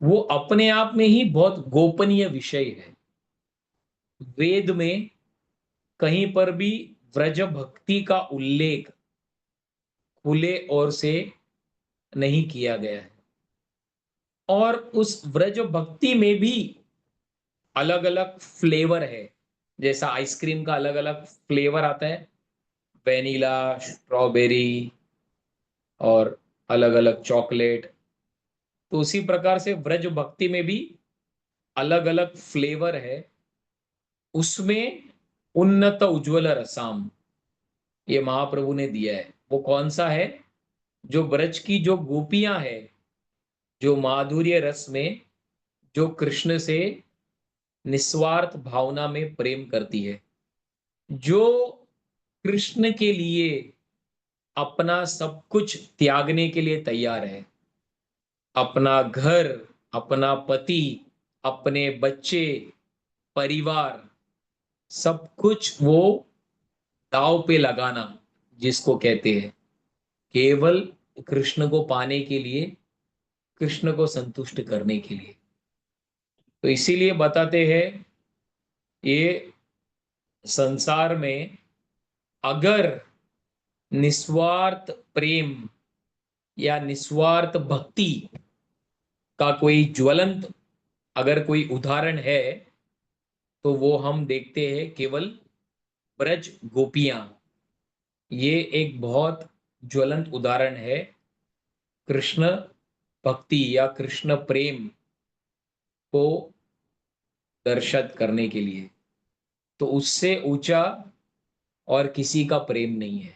वो अपने आप में ही बहुत गोपनीय विषय है। वेद में कहीं पर भी व्रज भक्ति का उल्लेख खुले और से नहीं किया गया है। और उस व्रज भक्ति में भी अलग अलग फ्लेवर है। जैसा आइसक्रीम का अलग अलग फ्लेवर आता है, वेनिला, स्ट्रॉबेरी और अलग अलग चॉकलेट, तो उसी प्रकार से व्रज भक्ति में भी अलग अलग फ्लेवर है। उसमें उन्नत उज्ज्वल रसाम ये महाप्रभु ने दिया है। वो कौन सा है? जो ब्रज की जो गोपियां है, जो माधुर्य रस में जो कृष्ण से निस्वार्थ भावना में प्रेम करती है, जो कृष्ण के लिए अपना सब कुछ त्यागने के लिए तैयार है, अपना घर, अपना पति, अपने बच्चे, परिवार, सब कुछ वो दांव पे लगाना जिसको कहते हैं, केवल कृष्ण को पाने के लिए, कृष्ण को संतुष्ट करने के लिए। तो इसीलिए बताते हैं, ये संसार में अगर निस्वार्थ प्रेम या निस्वार्थ भक्ति का कोई ज्वलंत अगर कोई उदाहरण है, तो वो हम देखते हैं केवल ब्रज गोपियां। ये एक बहुत ज्वलंत उदाहरण है कृष्ण भक्ति या कृष्ण प्रेम को दर्शित करने के लिए। तो उससे ऊंचा और किसी का प्रेम नहीं है।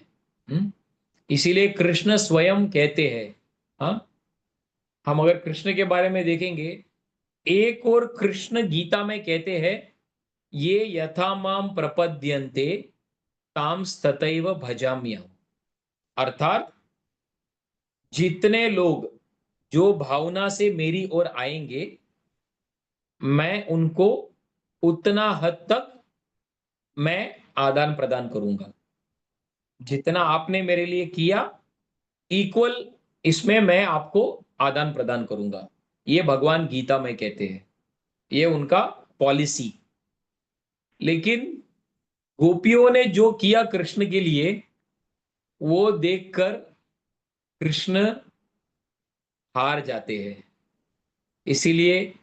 इसीलिए कृष्ण स्वयं कहते हैं, हाँ, हम अगर कृष्ण के बारे में देखेंगे, एक और कृष्ण गीता में कहते हैं, ये यथा माम प्रपद्यन्ते ताम तथैव भजाम्यहम्। अर्थात जितने लोग जो भावना से मेरी ओर आएंगे, मैं उनको उतना हद तक मैं आदान प्रदान करूंगा। जितना आपने मेरे लिए किया, इक्वल इसमें मैं आपको आदान प्रदान करूंगा। ये भगवान गीता में कहते हैं, ये उनका पॉलिसी। लेकिन गोपियों ने जो किया कृष्ण के लिए, वो देखकर कृष्ण हार जाते हैं। इसीलिए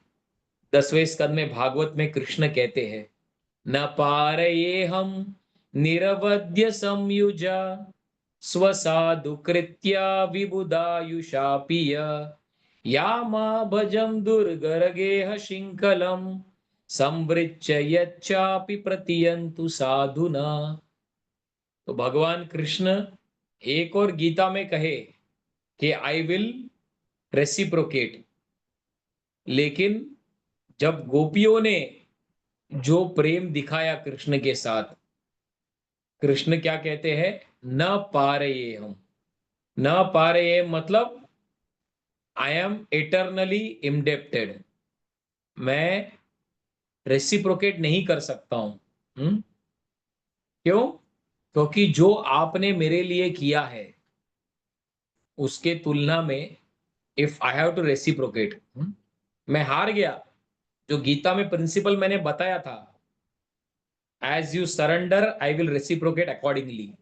10वें स्कंद में भागवत में कृष्ण कहते हैं, न पारये हम निरवध्य संयुजा स्वसाधु कृत्या विबुधायुषापिय या मा भजम दुर्गरगेह शिंकलम संवृच्य यच्चापि प्रतियंतु साधुना। तो भगवान कृष्ण एक और गीता में कहे कि आई विल रेसिप्रोकेट। लेकिन जब गोपियों ने जो प्रेम दिखाया कृष्ण के साथ, कृष्ण क्या कहते हैं? न पारये हम। न पारये मतलब आई एम इटरनली इंडेप्टेड। मैं रेसिप्रोकेट नहीं कर सकता हूं। क्यों? क्योंकि जो आपने मेरे लिए किया है, उसके तुलना में if I have to reciprocate, मैं हार गया। जो गीता में प्रिंसिपल मैंने बताया था, as you surrender I will reciprocate accordingly.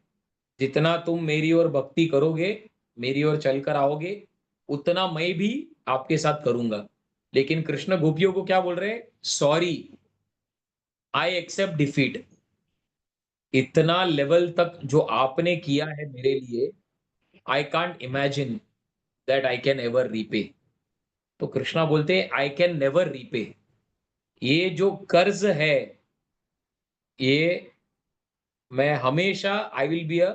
जितना तुम मेरी ओर भक्ति करोगे, मेरी ओर चलकर आओगे, उतना मैं भी आपके साथ करूंगा। लेकिन कृष्ण गोपियों को क्या बोल रहे हैं? Sorry, I accept defeat. इतना लेवल तक जो आपने किया है मेरे लिए, I can't imagine that I can ever repay. तो कृष्णा बोलते हैं, आई कैन नेवर रीपे। ये जो कर्ज है, ये मैं हमेशा, I will be a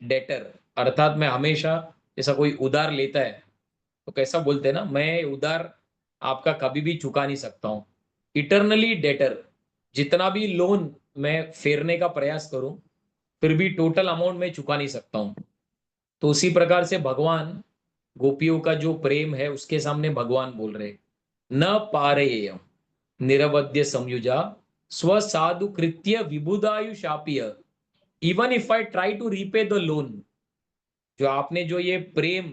debtor. अर्थात मैं हमेशा, जैसा कोई उधार लेता है तो कैसा बोलते हैं ना, मैं उधार आपका कभी भी चुका नहीं सकता हूं। Eternally debtor. जितना भी लोन मैं फेरने का प्रयास करूं, फिर भी टोटल अमाउंट मैं चुका नहीं सकता हूं। तो उसी प्रकार से भगवान गोपियों का जो प्रेम है, उसके सामने भगवान बोल रहे, न पा रहे हम। निरवध्य संयुजा स्वसाधु कृत्य विबुधायुषापिय, even if I try to repay the loan, जो आपने जो ये प्रेम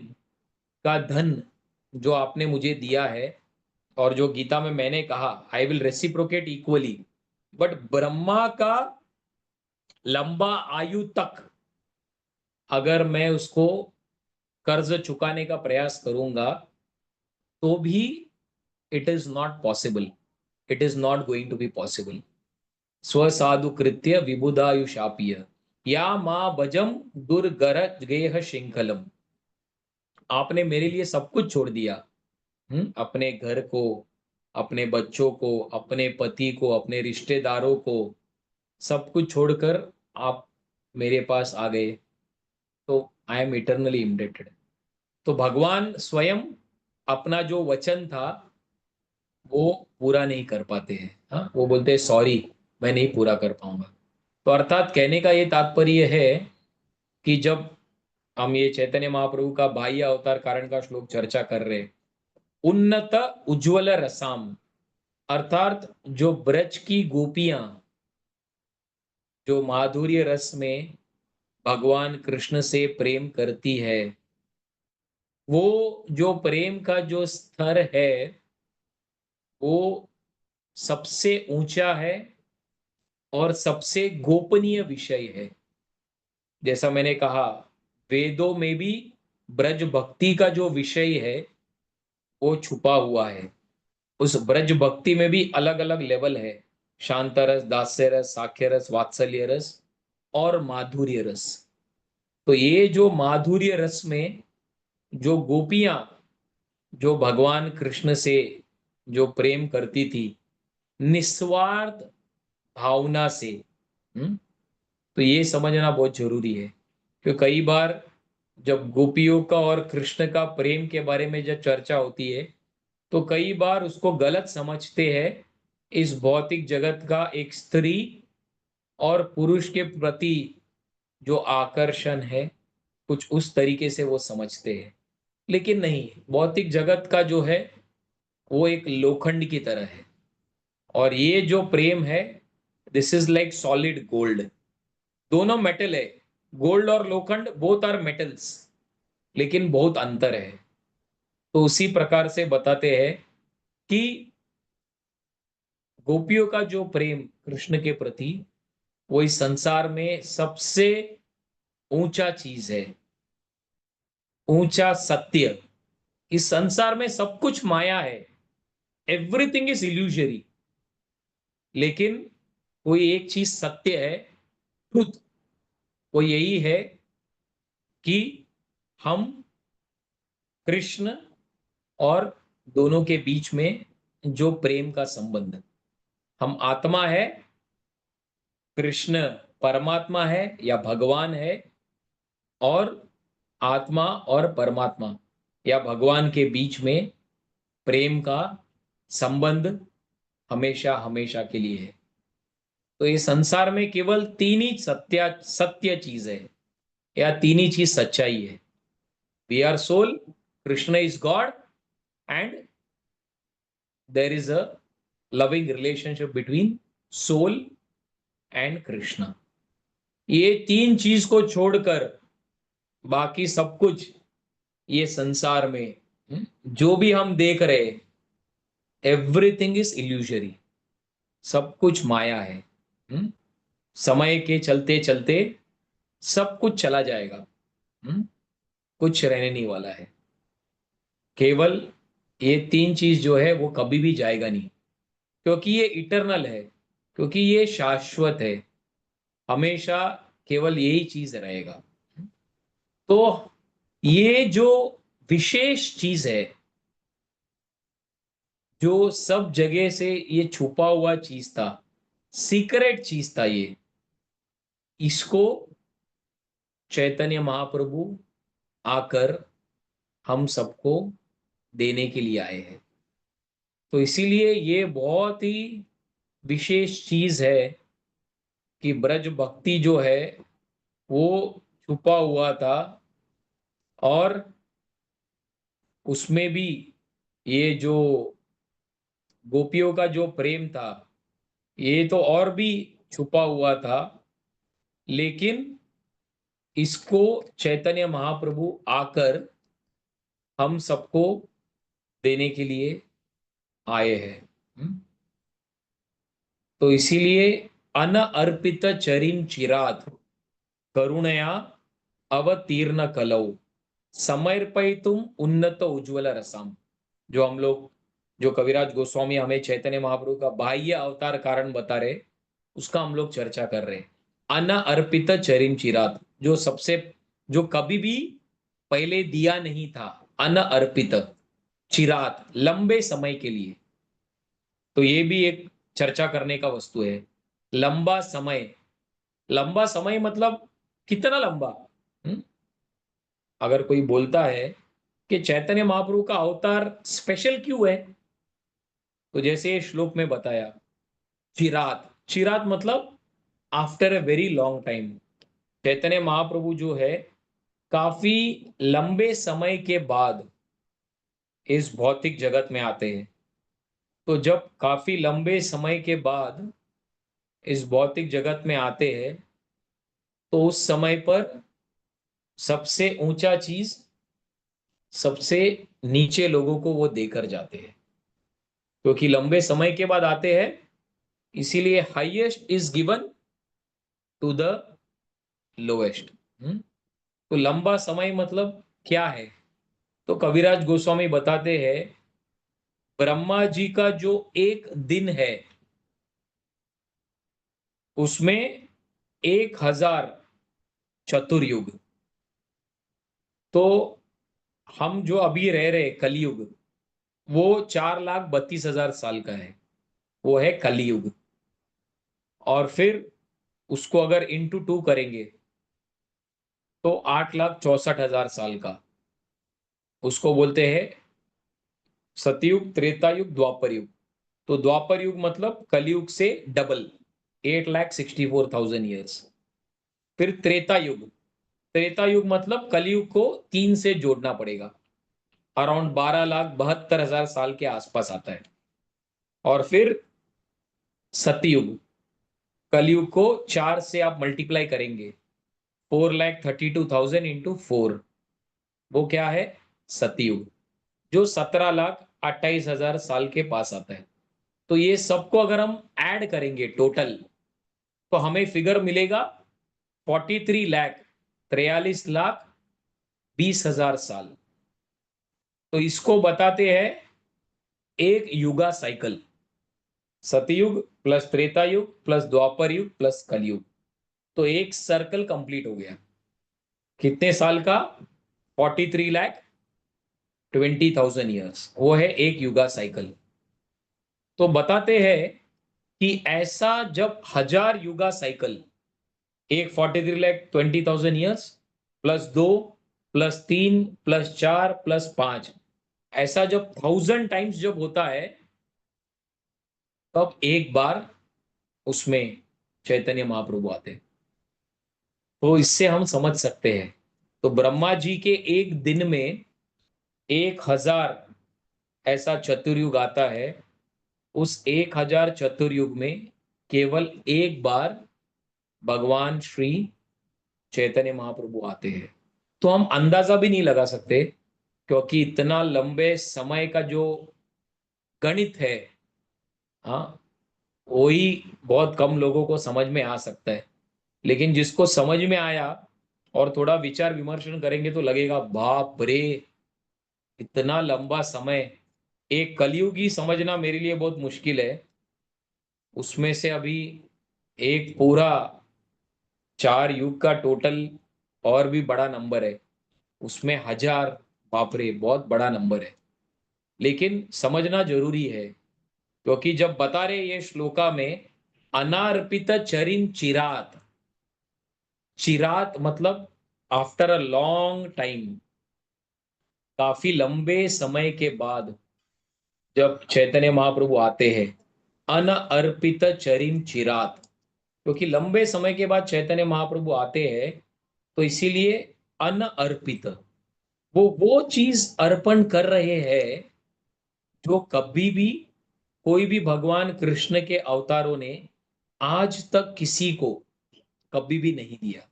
का धन जो आपने मुझे दिया है, और जो गीता में मैंने कहा आई will reciprocate equally, but Brahma का लंबा आयु तक अगर मैं उसको कर्ज चुकाने का प्रयास करूंगा तो भी it is not possible, it is not going to be possible. स्वसाधु कृत्य विबुधायुषापिय या माँ भजम दुर्गर गेह श्रृंखलम, आपने मेरे लिए सब कुछ छोड़ दिया। अपने घर को, अपने बच्चों को, अपने पति को, अपने रिश्तेदारों को, सब कुछ छोड़कर आप मेरे पास आ गए, तो आई एम इटरनली इंडेटेड। तो भगवान स्वयं अपना जो वचन था वो पूरा नहीं कर पाते हैं। हाँ, वो बोलते हैं सॉरी, मैं नहीं पूरा कर पाऊंगा। तो अर्थात कहने का ये तात्पर्य है कि जब हम ये चैतन्य महाप्रभु का बाह्य अवतार कारण का श्लोक चर्चा कर रहे हैं, उन्नत उज्ज्वल रसाम, अर्थात जो ब्रज की गोपियां जो माधुर्य रस में भगवान कृष्ण से प्रेम करती है, वो जो प्रेम का जो स्तर है वो सबसे ऊंचा है और सबसे गोपनीय विषय है। जैसा मैंने कहा, वेदों में भी ब्रज भक्ति का जो विषय है वो छुपा हुआ है। उस ब्रज भक्ति में भी अलग अलग लेवल है, शांत रस, दास्य रस, साख्य रस, वात्सल्य रस और माधुर्य रस। तो ये जो माधुर्य रस में जो गोपियां जो भगवान कृष्ण से जो प्रेम करती थी निस्वार्थ भावना से, तो ये समझना बहुत जरूरी है। क्योंकि कई बार जब गोपियों का और कृष्ण का प्रेम के बारे में जब चर्चा होती है तो कई बार उसको गलत समझते हैं। इस भौतिक जगत का एक स्त्री और पुरुष के प्रति जो आकर्षण है कुछ उस तरीके से वो समझते हैं, लेकिन नहीं, भौतिक जगत का जो है वो एक लोखंड की तरह है, और ये जो प्रेम है this is like solid gold. दोनों मेटल है, गोल्ड और लोखंड बोथ आर मेटल्स, लेकिन बहुत अंतर है। तो उसी प्रकार से बताते हैं कि गोपियों का जो प्रेम कृष्ण के प्रति वो इस संसार में सबसे ऊंचा चीज है, ऊंचा सत्य। इस संसार में सब कुछ माया है, एवरीथिंग इज इल्यूजरी, लेकिन कोई एक चीज सत्य है, ट्रुथ, वो यही है कि हम कृष्ण और दोनों के बीच में जो प्रेम का संबंध, हम आत्मा है, कृष्ण परमात्मा है या भगवान है, और आत्मा और परमात्मा या भगवान के बीच में प्रेम का संबंध हमेशा हमेशा के लिए है। तो ये संसार में केवल तीन ही सत्य चीज है, या तीन ही चीज सच्चाई है। We are soul, Krishna is God, and there is a loving relationship between soul and Krishna. ये तीन चीज को छोड़कर बाकी सब कुछ ये संसार में जो भी हम देख रहे, एवरीथिंग इज इल्यूजरी, सब कुछ माया है। हम्म? समय के चलते चलते सब कुछ चला जाएगा। कुछ रहने नहीं वाला है, केवल ये तीन चीज जो है वो कभी भी जाएगा नहीं, क्योंकि ये इटरनल है, क्योंकि ये शाश्वत है, हमेशा केवल यही चीज रहेगा। तो ये जो विशेष चीज है, जो सब जगह से ये छुपा हुआ चीज था, सीक्रेट चीज था ये, इसको चैतन्य महाप्रभु आकर हम सबको देने के लिए आए हैं। तो इसीलिए ये बहुत ही विशेष चीज है कि ब्रज भक्ति जो है वो छुपा हुआ था, और उसमें भी ये जो गोपियों का जो प्रेम था ये तो और भी छुपा हुआ था, लेकिन इसको चैतन्य महाप्रभु आकर हम सबको देने के लिए आए हैं। तो इसीलिए अन अर्पित चरिम चिरात करुणया अवतीर्ण कलौ समर्पयितुम उन्नत उज्ज्वल रसम। जो हम लोग, जो कविराज गोस्वामी हमें चैतन्य महाप्रभु का बाह्य अवतार कारण बता रहे, उसका हम लोग चर्चा कर रहे हैं। अन अर्पित चरिम चिरात, जो सबसे, जो कभी भी पहले दिया नहीं था, अन अर्पित चिरात, लंबे समय के लिए। तो ये भी एक चर्चा करने का वस्तु है। लंबा समय, लंबा समय मतलब कितना लंबा? हम्म? अगर कोई बोलता है कि चैतन्य महाप्रभु का अवतार स्पेशल क्यों है, तो जैसे श्लोक में बताया, चिरात, चिरात मतलब after a very long time. Chaitanya Mahaprabhu जो है काफी लंबे समय के बाद इस भौतिक जगत में आते हैं। तो जब काफी लंबे समय के बाद इस भौतिक जगत में आते हैं, तो उस समय पर सबसे ऊंचा चीज सबसे नीचे लोगों को वो देकर जाते हैं, क्योंकि लंबे समय के बाद आते हैं, इसीलिए highest is given to the lowest. तो लंबा समय मतलब क्या है? तो कविराज गोस्वामी बताते हैं, ब्रह्मा जी का जो एक दिन है उसमें 1000 चतुर्युग। तो हम जो अभी रह रहे कलयुग, वो 4,32,000 साल का है, वो है कलयुग। और फिर उसको अगर इंटू 2 करेंगे तो 8,64,000 साल का, उसको बोलते हैं सतयुग, त्रेतायुग, द्वापर युग। तो द्वापर युग मतलब कलयुग से डबल, 8,64,000 ईयर्स। फिर त्रेता युग, त्रेता युग मतलब कलयुग को 3 से जोड़ना पड़ेगा, अराउंड 12,72,000 साल के आसपास आता है। और फिर सतयुग, कलयुग को 4 से आप मल्टीप्लाई करेंगे, 4,32,000 इंटू 4, वो क्या है? सतयुग, जो 17,28,000 साल के पास आता है। तो ये सबको अगर हम ऐड करेंगे टोटल, तो हमें फिगर मिलेगा 43,43,20,000 साल। तो इसको बताते हैं एक युगा साइकिल, सतयुग प्लस त्रेता युग प्लस द्वापर युग प्लस कलयुग। तो एक सर्कल कंप्लीट हो गया। कितने साल का? 43,20,000 ईयर्स, वो है एक युगा साइकिल। तो बताते हैं कि ऐसा जब 1000 युगा साइकिल, एक 43,20,000 years plus 2 plus 3 plus 4 plus 5, ऐसा जब 1000 टाइम्स जब होता है, तब एक बार उसमें चैतन्य महाप्रभु आते हैं। तो इससे हम समझ सकते हैं, तो ब्रह्मा जी के एक दिन में 1000 ऐसा चतुर्युग आता है। उस 1000 चतुर्युग में केवल एक बार भगवान श्री चैतन्य महाप्रभु आते हैं। तो हम अंदाजा भी नहीं लगा सकते, क्योंकि इतना लंबे समय का जो गणित है, हाँ, वही बहुत कम लोगों को समझ में आ सकता है। लेकिन जिसको समझ में आया और थोड़ा विचार विमर्शन करेंगे तो लगेगा बाप रे, इतना लंबा समय। एक कलयुग ही समझना मेरे लिए बहुत मुश्किल है, उसमें से अभी एक पूरा 4 युग का टोटल और भी बड़ा नंबर है, उसमें 1000, बाप रे बहुत बड़ा नंबर है। लेकिन समझना जरूरी है, क्योंकि जब बता रहे ये श्लोका में अनार्पित चरिम चिरात, चिरात मतलब आफ्टर अ लॉन्ग टाइम, काफी लंबे समय के बाद जब चैतन्य महाप्रभु आते हैं, अनअर्पित चरिम चिरात, क्योंकि लंबे समय के बाद चैतन्य महाप्रभु आते हैं, तो इसीलिए अनअर्पित, वो चीज अर्पण कर रहे हैं जो कभी भी कोई भी भगवान कृष्ण के अवतारों ने आज तक किसी को कभी भी नहीं दिया।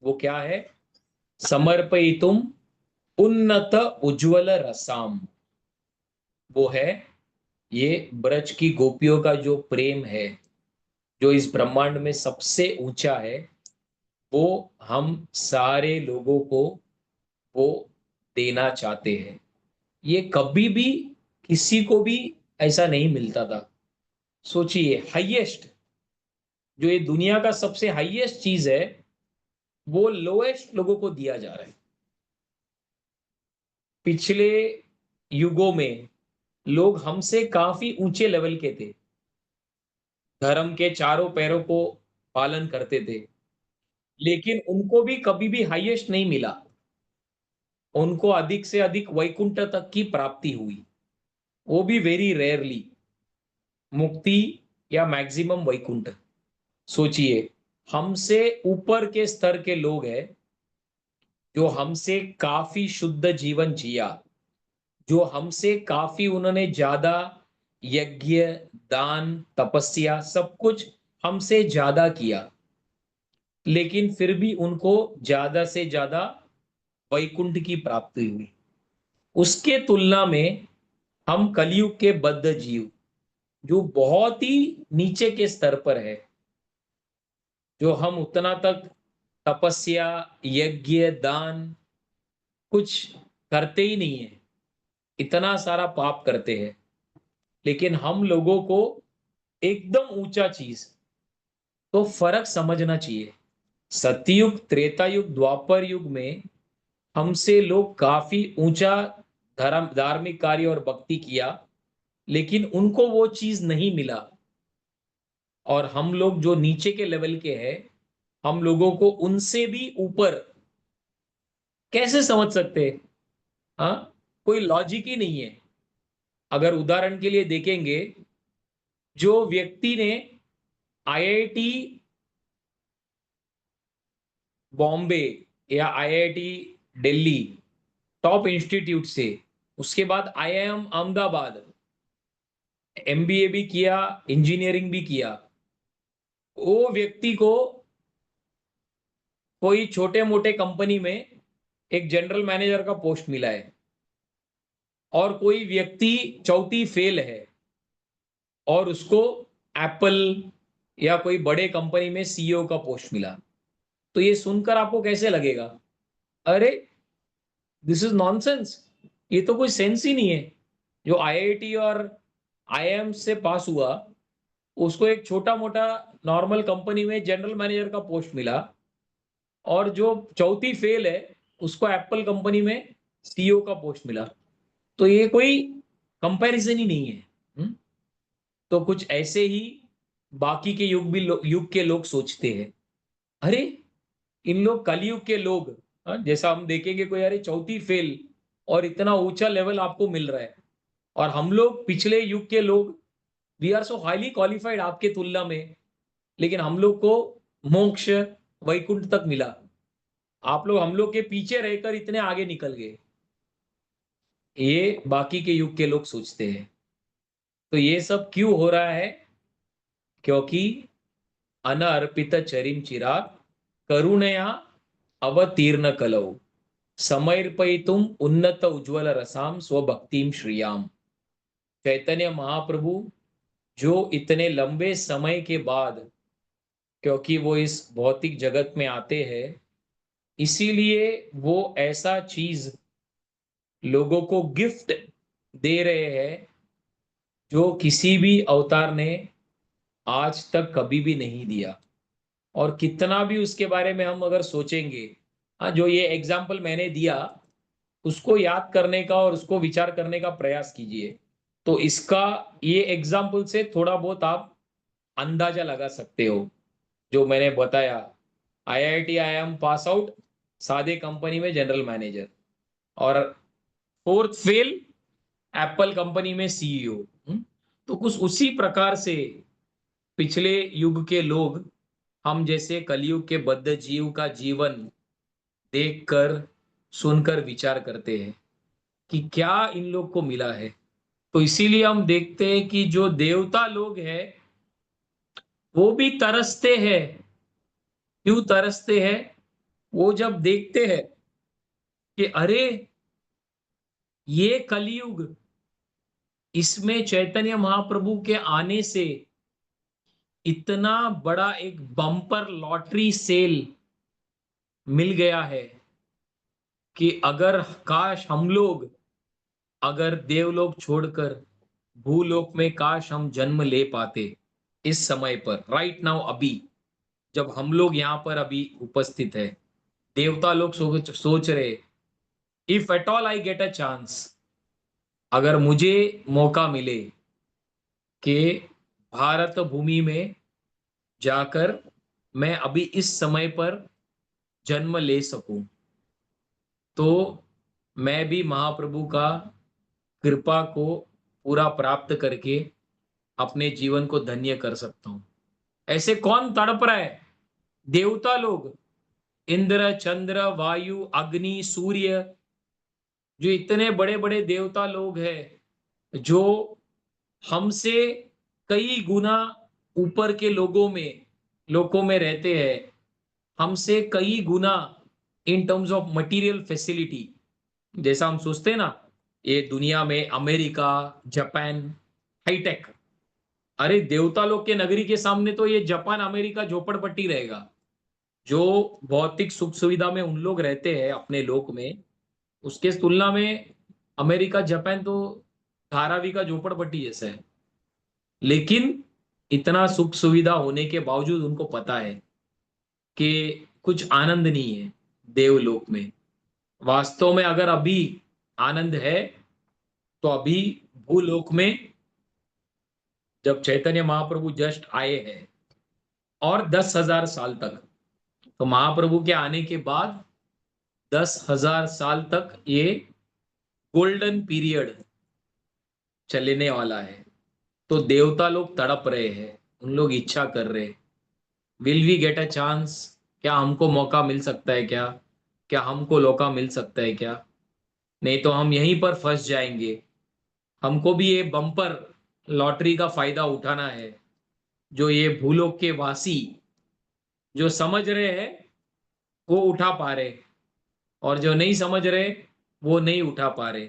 वो क्या है? समर्पयितुम उन्नत उज्ज्वल रसाम। वो है ये ब्रज की गोपियों का जो प्रेम है, जो इस ब्रह्मांड में सबसे ऊंचा है, वो हम सारे लोगों को वो देना चाहते हैं। ये कभी भी किसी को भी ऐसा नहीं मिलता था। सोचिए, हाईएस्ट, जो ये दुनिया का सबसे हाईएस्ट चीज है, वो लोएस्ट लोगों को दिया जा रहा है। पिछले युगों में लोग हमसे काफी ऊंचे लेवल के थे, धर्म के चारों पैरों को पालन करते थे, लेकिन उनको भी कभी भी हाईएस्ट नहीं मिला। उनको अधिक से अधिक वैकुंठ तक की प्राप्ति हुई, वो भी वेरी रेयरली, मुक्ति या मैक्सिमम वैकुंठ। सोचिए, हमसे ऊपर के स्तर के लोग हैं, जो हमसे काफी शुद्ध जीवन जिया, जो हमसे काफी उन्होंने ज्यादा यज्ञ, दान, तपस्या सब कुछ हमसे ज्यादा किया, लेकिन फिर भी उनको ज्यादा से ज्यादा वैकुंठ की प्राप्ति हुई। उसके तुलना में हम कलयुग के बद्ध जीव, जो बहुत ही नीचे के स्तर पर है, जो हम उतना तक तपस्या, यज्ञ, दान कुछ करते ही नहीं है, इतना सारा पाप करते हैं, लेकिन हम लोगों को एकदम ऊंचा चीज, तो फर्क समझना चाहिए। सतयुग, त्रेता युग, द्वापर युग में हमसे लोग काफी ऊंचा धर्म, धार्मिक कार्य और भक्ति किया, लेकिन उनको वो चीज नहीं मिला। और हम लोग जो नीचे के लेवल के हैं, हम लोगों को उनसे भी ऊपर कैसे समझ सकते हैं? हाँ, कोई लॉजिक ही नहीं है। अगर उदाहरण के लिए देखेंगे, जो व्यक्ति ने आईआईटी बॉम्बे या आईआईटी दिल्ली, टॉप इंस्टीट्यूट से, उसके बाद आईआईएम अहमदाबाद एमबीए भी किया, इंजीनियरिंग भी किया, वो व्यक्ति को कोई छोटे मोटे कंपनी में एक जनरल मैनेजर का पोस्ट मिला है, और कोई व्यक्ति चौथी फेल है और उसको एप्पल या कोई बड़े कंपनी में सीईओ का पोस्ट मिला, तो ये सुनकर आपको कैसे लगेगा? अरे, दिस इज नॉनसेंस, ये तो कोई सेंस ही नहीं है। जो आईआईटी और आईआईएम से पास हुआ, उसको एक छोटा मोटा नॉर्मल कंपनी में जनरल मैनेजर का पोस्ट मिला, और जो चौथी फेल है, उसको एप्पल कंपनी में सीईओ का पोस्ट मिला। तो ये कोई कंपैरिजन ही नहीं है। हुँ? तो कुछ ऐसे ही बाकी के युग भी युग के लोग सोचते हैं। अरे, इन लोग कलयुग के लोग, जैसा हम देखेंगे कोई, अरे चौथी फेल और इतना ऊंचा लेवल आपको मिल रहा है, और हम लोग पिछले युग के लोग, we are so highly qualified आपके तुलना में, लेकिन हम लोग को मोक्ष, वैकुंठ तक मिला। आप लोग हम लोग के पीछे रहकर इतने आगे निकल गए। ये बाकी के युग के लोग सोचते हैं। तो ये सब क्यों हो रहा है? क्योंकि अनर्पित चरिम चिराग करुणया अवतीर्ण कलौ समर्पयितुम उन्नत उज्ज्वल रसाम स्वभक्तिम श्रियाम। चैतन्य महाप्रभु जो इतने लंबे समय के बाद, क्योंकि वो इस भौतिक जगत में आते हैं, इसीलिए वो ऐसा चीज लोगों को गिफ्ट दे रहे हैं, जो किसी भी अवतार ने आज तक कभी भी नहीं दिया। और कितना भी उसके बारे में हम अगर सोचेंगे, हाँ, जो ये एग्जाम्पल मैंने दिया, उसको याद करने का और उसको विचार करने का प्रयास कीजिए, तो इसका, ये एग्जाम्पल से थोड़ा बहुत आप अंदाजा लगा सकते हो। जो मैंने बताया, आईआईटी आईआईएम पास आउट, सादे कंपनी में जनरल मैनेजर, और फोर्थ फेल, एप्पल कंपनी में सीईओ। तो कुछ उसी प्रकार से पिछले युग के लोग हम जैसे कलयुग के बद्ध जीव का जीवन देखकर, सुनकर विचार करते हैं कि क्या इन लोग को मिला है। तो इसीलिए हम देखते हैं कि जो देवता लोग हैं वो भी तरसते हैं। क्यों तरसते हैं? वो जब देखते हैं कि अरे ये कलयुग, इसमें चैतन्य महाप्रभु के आने से इतना बड़ा एक बम्पर लॉटरी सेल मिल गया है कि अगर काश हम लोग, अगर देवलोक छोड़कर भूलोक में काश हम जन्म ले पाते इस समय पर, राइट नाउ, अभी जब हम लोग यहाँ पर अभी उपस्थित है। देवता लोग सोच रहे, if at all I get a chance, अगर मुझे मौका मिले कि भारत भूमि में जाकर मैं अभी इस समय पर जन्म ले सकूं, तो मैं भी महाप्रभु का कृपा को पूरा प्राप्त करके अपने जीवन को धन्य कर सकता हूं। ऐसे कौन तड़प रहा है? देवता लोग, इंद्र, चंद्र, वायु, अग्नि, सूर्य, जो इतने बड़े बड़े देवता लोग हैं, जो हमसे कई गुना ऊपर के लोगों में रहते हैं, हमसे कई गुना in terms of material facility. जैसा हम सोचते हैं ना, ये दुनिया में अमेरिका, जापान हाईटेक, अरे देवता लोग के नगरी के सामने तो ये जापान अमेरिका झोपड़पट्टी रहेगा। जो भौतिक सुख सुविधा में उन लोग रहते हैं अपने लोक में, उसके तुलना में अमेरिका, जापान तो धारावी का झोपड़पट्टी जैसा है। लेकिन इतना सुख सुविधा होने के बावजूद उनको पता है कि कुछ आनंद नहीं है देवलोक में। वास्तव में अगर अभी आनंद है तो अभी भूलोक में, जब चैतन्य महाप्रभु जस्ट आए हैं, और 10,000 साल तक, तो महाप्रभु के आने के बाद 10,000 साल तक ये गोल्डन पीरियड चलने वाला है। तो देवता लोग तड़प रहे हैं, उन लोग इच्छा कर रहे, will we get a chance? क्या हमको मौका मिल सकता है क्या? क्या हमको मौका मिल सकता है क्या? नहीं तो हम यहीं पर फंस जाएंगे। हमको भी ये बम्पर लॉटरी का फायदा उठाना है, जो ये भूलोक के वासी जो समझ रहे हैं वो उठा पा रहे, और जो नहीं समझ रहे वो नहीं उठा पा रहे।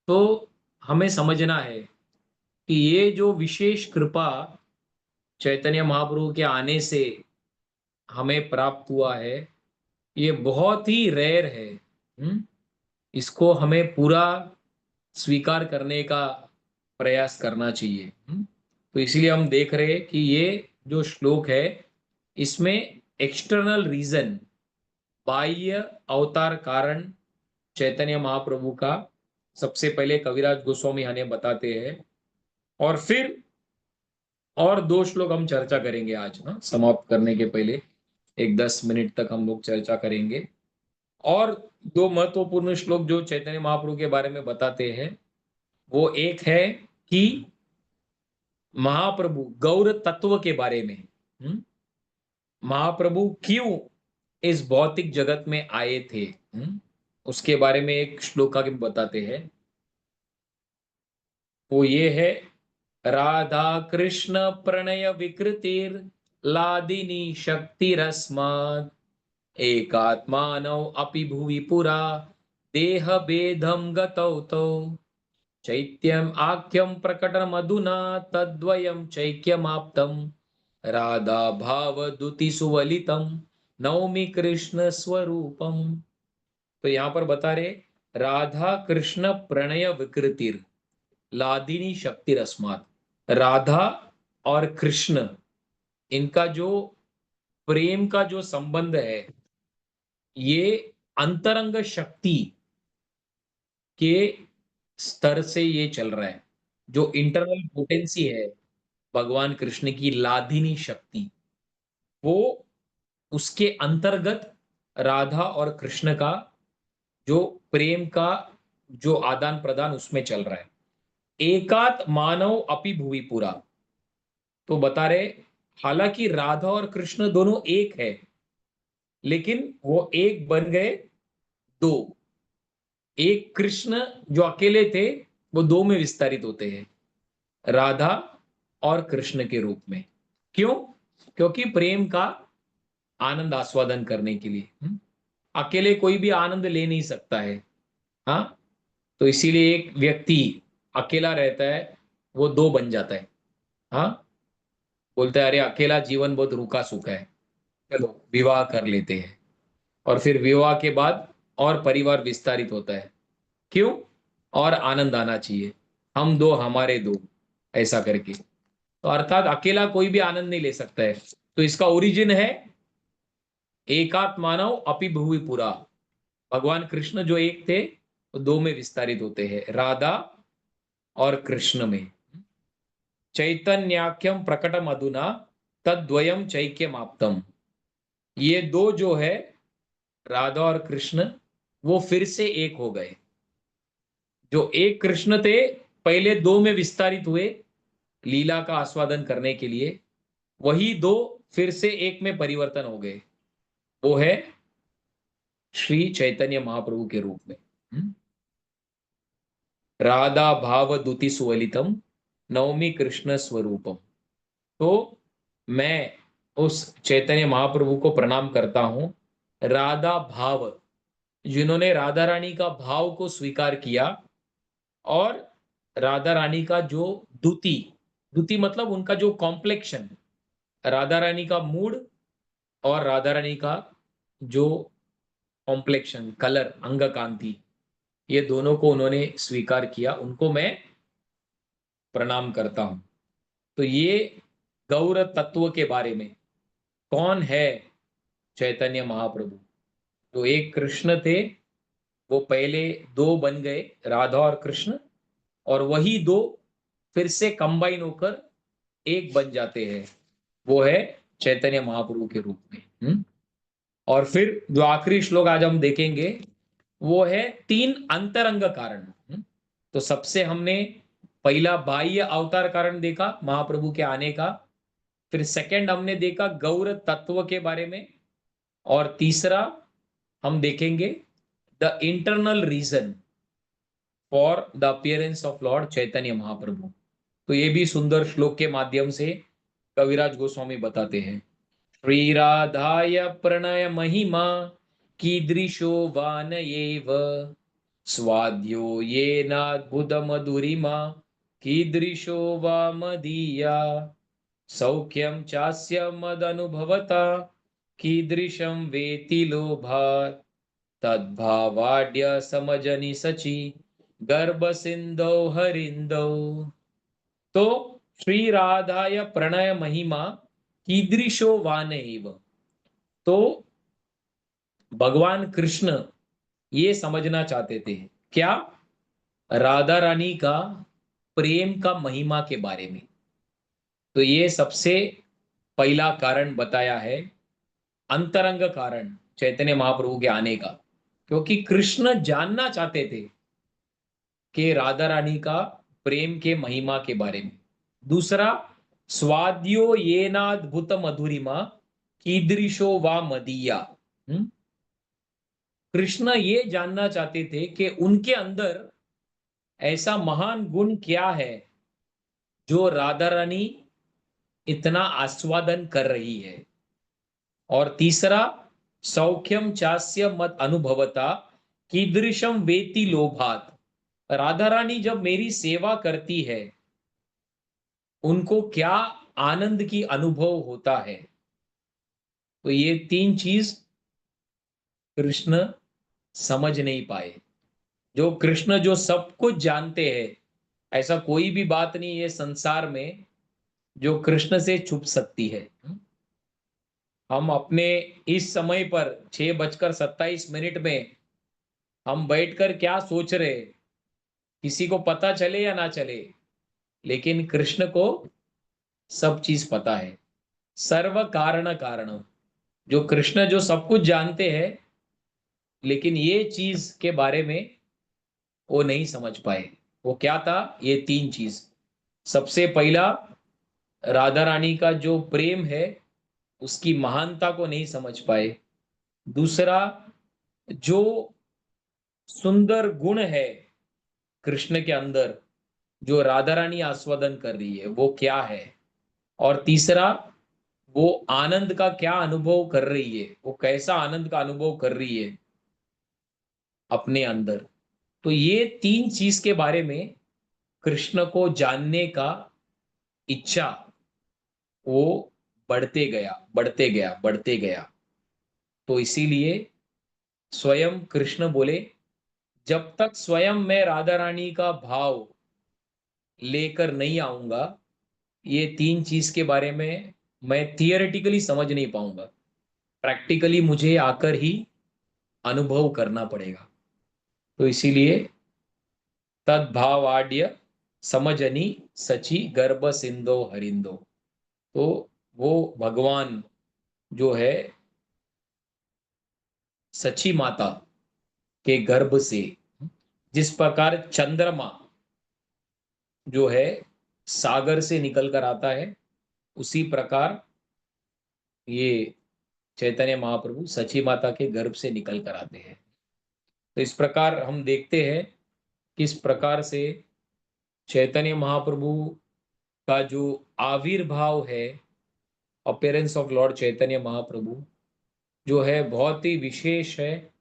तो हमें समझना है कि ये जो विशेष कृपा चैतन्य महाप्रभु के आने से हमें प्राप्त हुआ है, ये बहुत ही रेयर है। इसको हमें पूरा स्वीकार करने का प्रयास करना चाहिए। तो इसीलिए हम देख रहे हैं कि ये जो श्लोक है, इसमें एक्सटर्नल रीजन, बाह्य अवतार कारण चैतन्य महाप्रभु का सबसे पहले कविराज गोस्वामी हमें बताते हैं, और फिर और दो श्लोक हम चर्चा करेंगे आज ना, समाप्त करने के पहले एक 10 मिनट तक हम लोग चर्चा करेंगे। और दो महत्वपूर्ण श्लोक जो चैतन्य महाप्रभु के बारे में बताते हैं, वो एक है कि महाप्रभु गौर तत्व के बारे में, महाप्रभु क्यों इस भौतिक जगत में आए थे, उसके बारे में एक श्लोक आगे बताते हैं। वो ये है, राधा कृष्ण प्रणय विकृतिर लादिनी शक्तिरस्मात् एकात्मानौ अपि भुवि पुरा देह भेदं गतौ तौ चैत्यम आख्यम प्रकटन मधुना तद्वयम चैक्यमाप्तम राधा भाव दुति सुवलितम नौमि कृष्ण स्वरूपम। तो यहां पर बता रहे, राधा कृष्ण प्रणय विकृतिर लादिनी शक्ति रस्मात, राधा और कृष्ण, इनका जो प्रेम का जो संबंध है, ये अंतरंग शक्ति के स्तर से ये चल रहा है। जो इंटरनल पोटेंसी है भगवान कृष्ण की, लादिनी शक्ति, वो उसके अंतर्गत राधा और कृष्ण का जो प्रेम का जो आदान प्रदान उसमें चल रहा है। एकात मानव अपि भुवि पुरा, तो बता रहे, हालांकि राधा और कृष्ण दोनों एक है, लेकिन वो एक बन गए दो। एक कृष्ण जो अकेले थे, वो दो में विस्तारित होते हैं, राधा और कृष्ण के रूप में। क्यों? क्योंकि प्रेम का आनंद आस्वादन करने के लिए। अकेले कोई भी आनंद ले नहीं सकता है। हाँ, तो इसीलिए एक व्यक्ति अकेला रहता है, वो दो बन जाता है। हाँ, बोलता है अरे अकेला जीवन बहुत रूखा सूखा है, चलो विवाह कर लेते हैं। और फिर विवाह के बाद और परिवार विस्तारित होता है। क्यों? और आनंद आना चाहिए, हम दो हमारे दो, ऐसा करके। तो अर्थात अकेला कोई भी आनंद नहीं ले सकता है। तो इसका ओरिजिन है एकात्मानव अपि भुवि पुरा। भगवान कृष्ण जो एक थे, वो दो में विस्तारित होते हैं, राधा और कृष्ण में। चैतन्याख्यम प्रकटम अधुना तद्वयम चैक्यम आप्तम। ये दो जो है, राधा और कृष्ण, वो फिर से एक हो गए। जो एक कृष्ण थे, पहले दो में विस्तारित हुए लीला का आस्वादन करने के लिए, वही दो फिर से एक में परिवर्तन हो गए। वो है श्री चैतन्य महाप्रभु के रूप में। राधा भाव दुति सुवलितम नवमी कृष्ण स्वरूपम। तो मैं उस चैतन्य महाप्रभु को प्रणाम करता हूं, राधा भाव, जिन्होंने राधा रानी का भाव को स्वीकार किया, और राधा रानी का जो दुति, दुति मतलब उनका जो कॉम्प्लेक्शन, राधा रानी का मूड और राधा रानी का जो कॉम्प्लेक्शन, कलर, अंग कांति, ये दोनों को उन्होंने स्वीकार किया, उनको मैं प्रणाम करता हूं। तो ये गौर तत्व के बारे में, कौन है चैतन्य महाप्रभु? तो एक कृष्ण थे, वो पहले दो बन गए, राधा और कृष्ण, और वही दो फिर से कंबाइन होकर एक बन जाते हैं। वो है चैतन्य महाप्रभु के रूप में। और फिर जो आखिरी श्लोक आज हम देखेंगे, वो है तीन अंतरंग कारण। तो सबसे हमने पहला बाह्य अवतार कारण देखा महाप्रभु के आने का, फिर सेकंड हमने देखा गौर तत्व के बारे में, और तीसरा हम देखेंगे the internal reason for the appearance of Lord Chaitanya Mahaprabhu. तो ये भी सुंदर श्लोक के माध्यम से कविराज गोस्वामी बताते हैं। श्री राधाय प्रणय महिमा कीदृशो वान एव स्वाद्यो येनाद्भुत मधुरिमा कीदृशो वा मदीया सौख्यम चास्य मदनुभवता कीदृशं वेति लोभात् तद्भावाड्य समजनि सचि गर्भ सिंधौ हरिंदौ। तो श्री राधाय प्रणय महिमा कीदृशो वान एव। तो भगवान कृष्ण ये समझना चाहते थे क्या? राधा रानी का प्रेम का महिमा के बारे में। तो ये सबसे पहला कारण बताया है, अंतरंग कारण चैतन्य महाप्रभु के आने का, क्योंकि कृष्ण जानना चाहते थे कि राधा रानी का प्रेम के महिमा के बारे में। दूसरा, स्वाद्यो येनाद्भुत मधुरिमा कीदृशो वा मदीया। कृष्ण ये जानना चाहते थे कि उनके अंदर ऐसा महान गुण क्या है जो राधा रानी इतना आस्वादन कर रही है। और तीसरा, सौख्यम चास्य मत अनुभवता कीदृशम वेति लोभात। राधा रानी जब मेरी सेवा करती है, उनको क्या आनंद की अनुभव होता है। तो ये तीन चीज कृष्ण समझ नहीं पाए। जो कृष्ण जो सब कुछ जानते हैं, ऐसा कोई भी बात नहीं है संसार में जो कृष्ण से छुप सकती है। हम अपने इस समय पर 6:27 में हम बैठकर क्या सोच रहे, किसी को पता चले या ना चले, लेकिन कृष्ण को सब चीज पता है। सर्व कारण कारण, जो कृष्ण जो सब कुछ जानते हैं, लेकिन ये चीज के बारे में वो नहीं समझ पाए। वो क्या था? ये तीन चीज। सबसे पहला, राधा रानी का जो प्रेम है उसकी महानता को नहीं समझ पाए। दूसरा, जो सुंदर गुण है कृष्ण के अंदर जो राधा रानी आस्वादन कर रही है वो क्या है, और तीसरा वो आनंद का क्या अनुभव कर रही है, वो कैसा आनंद का अनुभव कर रही है अपने अंदर। तो ये तीन चीज के बारे में कृष्ण को जानने का इच्छा वो बढ़ते गया, बढ़ते गया, बढ़ते गया। तो इसीलिए स्वयं कृष्ण बोले, जब तक स्वयं मैं राधा रानी का भाव लेकर नहीं आऊंगा, ये तीन चीज के बारे में मैं थियोरेटिकली समझ नहीं पाऊंगा। प्रैक्टिकली मुझे आकर ही अनुभव करना पड़ेगा। तो इसीलिए तद्भावाड्य समझनी सची गर्भ सिंधो हरिंदो। तो वो भगवान जो है सची माता के गर्भ से, जिस प्रकार चंद्रमा जो है सागर से निकल कर आता है, उसी प्रकार ये चैतन्य महाप्रभु सची माता के गर्भ से निकल कर आते हैं। तो इस प्रकार हम देखते हैं किस प्रकार से चैतन्य महाप्रभु का जो आविर्भाव है, appearance of Lord Chaitanya Mahaprabhu, जो है बहुत ही विशेष है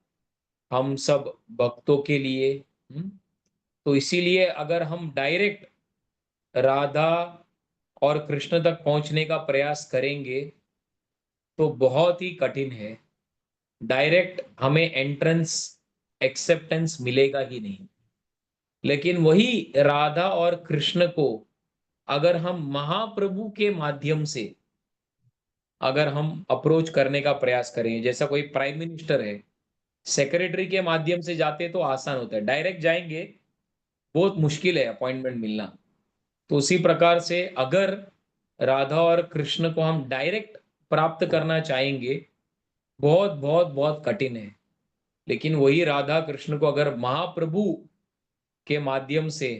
हम सब भक्तों के लिए। तो इसीलिए अगर हम डायरेक्ट राधा और कृष्ण तक पहुंचने का प्रयास करेंगे तो बहुत ही कठिन है। डायरेक्ट हमें एंट्रेंस एक्सेप्टेंस मिलेगा ही नहीं। लेकिन वही राधा और कृष्ण को अगर हम महाप्रभु के माध्यम से अगर हम अप्रोच करने का प्रयास करें, जैसा कोई प्राइम मिनिस्टर है, सेक्रेटरी के माध्यम से जाते तो आसान होता है, डायरेक्ट जाएंगे बहुत मुश्किल है अपॉइंटमेंट मिलना। तो उसी प्रकार से अगर राधा और कृष्ण को हम डायरेक्ट प्राप्त करना चाहेंगे, बहुत बहुत बहुत कठिन है। लेकिन वही राधा कृष्ण को अगर महाप्रभु के माध्यम से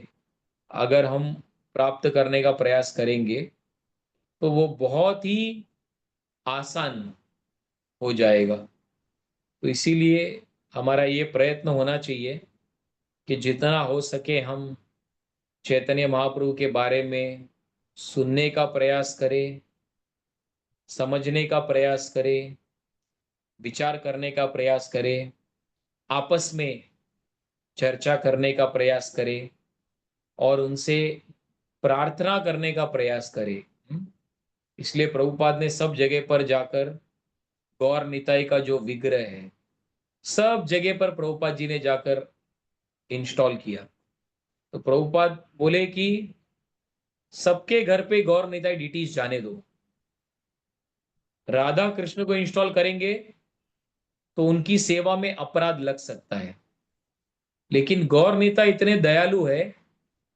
अगर हम प्राप्त करने का प्रयास करेंगे तो वो बहुत ही आसान हो जाएगा। तो इसीलिए हमारा ये प्रयत्न होना चाहिए कि जितना हो सके हम चैतन्य महाप्रभु के बारे में सुनने का प्रयास करें, समझने का प्रयास करें, विचार करने का प्रयास करें, आपस में चर्चा करने का प्रयास करें और उनसे प्रार्थना करने का प्रयास करें। इसलिए प्रभुपाद ने सब जगह पर जाकर गौर निताई का जो विग्रह है, सब जगह पर प्रभुपाद जी ने जाकर इंस्टॉल किया। तो प्रभुपाद बोले कि सबके घर पे गौर निताई डीटीज जाने दो। राधा कृष्ण को इंस्टॉल करेंगे तो उनकी सेवा में अपराध लग सकता है। लेकिन गौर नेता इतने दयालु है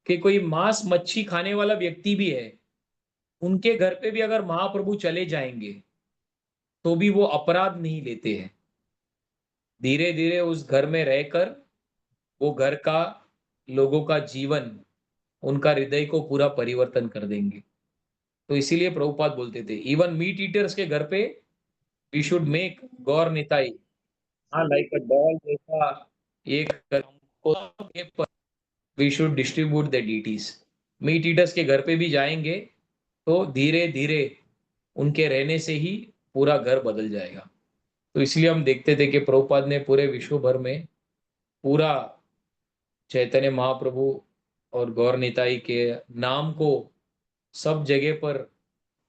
कि कोई मांस मच्छी खाने वाला व्यक्ति भी है, उनके घर पे भी अगर महाप्रभु चले जाएंगे तो भी वो अपराध नहीं लेते हैं। धीरे धीरे उस घर में रहकर वो घर का लोगों का जीवन, उनका हृदय को पूरा परिवर्तन कर देंगे। तो इसीलिए प्रभुपाद बोलते थे इवन मीट ईटर्स के घर पे we should make Gaur Nitai, हाँ, लाइक अ डॉल जैसा एक we should distribute the deities. Meat eaters के घर पे भी जाएंगे तो धीरे धीरे उनके रहने से ही पूरा घर बदल जाएगा। तो इसलिए हम देखते थे कि प्रभुपाद ने पूरे विश्व भर में पूरा चैतन्य महाप्रभु और गौर निताई के नाम को सब जगह पर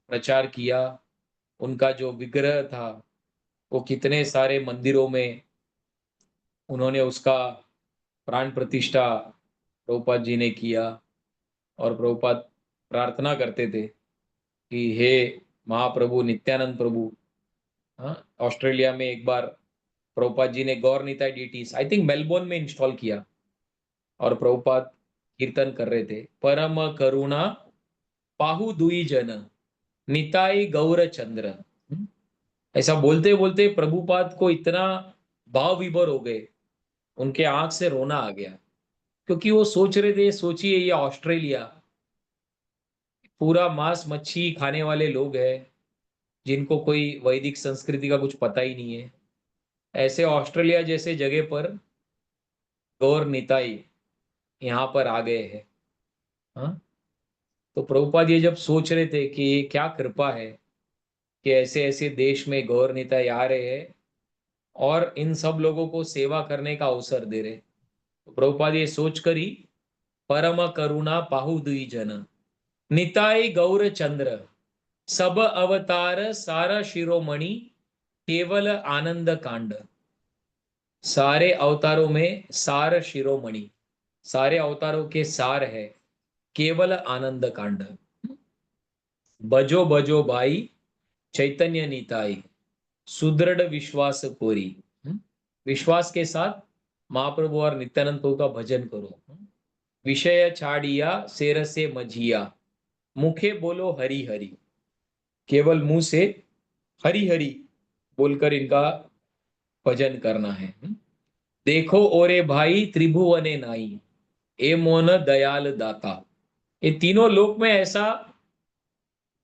प्रचार किया। उनका जो विग्रह था वो कितने सारे मंदिरों में उन्होंने उसका प्राण प्रतिष्ठा प्रभुपाद जी ने किया। और प्रभुपाद प्रार्थना करते थे कि हे महाप्रभु नित्यानंद प्रभु, हाँ, ऑस्ट्रेलिया में एक बार प्रभुपाद जी ने Gaura Nitai deities I think Melbourne में इंस्टॉल किया और प्रभुपाद कीर्तन कर रहे थे, परम करुणा पाहु दुई जन निताई गौर चंद्र। ऐसा बोलते बोलते प्रभुपाद को इतना भाव विभोर हो गए, उनके आंख से रोना आ गया। क्योंकि वो सोच रहे थे, सोचिए ये ऑस्ट्रेलिया पूरा मांस मच्छी खाने वाले लोग हैं जिनको कोई वैदिक संस्कृति का कुछ पता ही नहीं है। ऐसे ऑस्ट्रेलिया जैसे जगह पर गौर निताई यहाँ पर आ गए हैं। हाँ, तो प्रभुपाद ये जब सोच रहे थे कि ये क्या कृपा है कि ऐसे ऐसे देश में गौर निताई आ रहे हैं और इन सब लोगों को सेवा करने का अवसर दे रहे। तो प्रभुपाद ये सोच कर ही परम करुणा पाहु दुई जन निताई गौर चंद्र सब अवतार सारा शिरोमणि केवल आनंद कांड। सारे अवतारों में सार शिरोमणि, सारे अवतारों के सार है केवल आनंद कांड। बजो बजो भाई चैतन्य निताई सुदृढ़ विश्वास कोरी। विश्वास के साथ महाप्रभु और नित्यानंद प्रभु का भजन करो। विषय छाड़िया शेर से मझिया मुखे बोलो हरि हरि। केवल मुंह से हरि हरि बोलकर इनका भजन करना है। देखो ओरे भाई त्रिभुवने नाई ए मोन दयाल दाता। ये तीनों लोक में ऐसा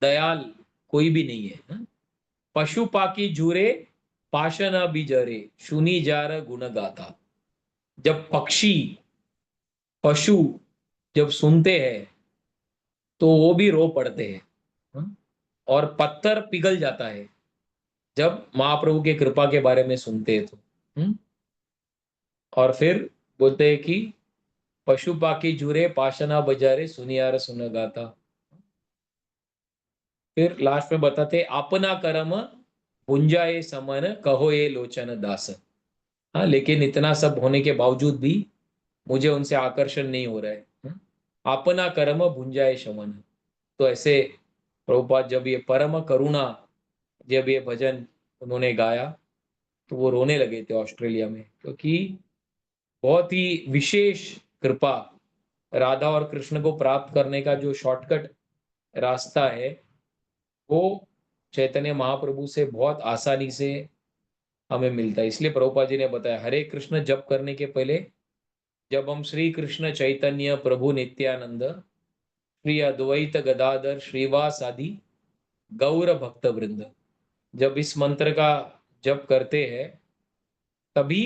दयाल कोई भी नहीं है। पशु पाकी जूरे पाशन बिजरे सुनी जार गुण गाथा। जब पक्षी पशु जब सुनते हैं तो वो भी रो पड़ते हैं। और पत्थर पिघल जाता है जब महाप्रभु के कृपा के बारे में सुनते हैं तो। और फिर बोलते हैं कि पशु पाकी जुरे पाशना बजारे सुनियार सुन गाता। फिर लास्ट में बताते अपना कर्म भुंजाए समन कहो ये लोचन दास। हाँ, लेकिन इतना सब होने के बावजूद भी मुझे उनसे आकर्षण नहीं हो रहा है। अपना कर्म भुंजाए शमन। तो ऐसे प्रभुपाद जब ये परम करुणा, जब ये भजन उन्होंने गाया तो वो रोने लगे थे ऑस्ट्रेलिया में, क्योंकि बहुत ही विशेष कृपा, राधा और कृष्ण को प्राप्त करने का जो शॉर्टकट रास्ता है वो चैतन्य महाप्रभु से बहुत आसानी से हमें मिलता है। इसलिए प्रभुपाद जी ने बताया हरे कृष्ण जप करने के पहले जब हम श्री कृष्ण चैतन्य प्रभु नित्यानंद श्री अद्वैत गदाधर श्रीवास आदि गौर भक्त वृंद, जब इस मंत्र का जप करते हैं तभी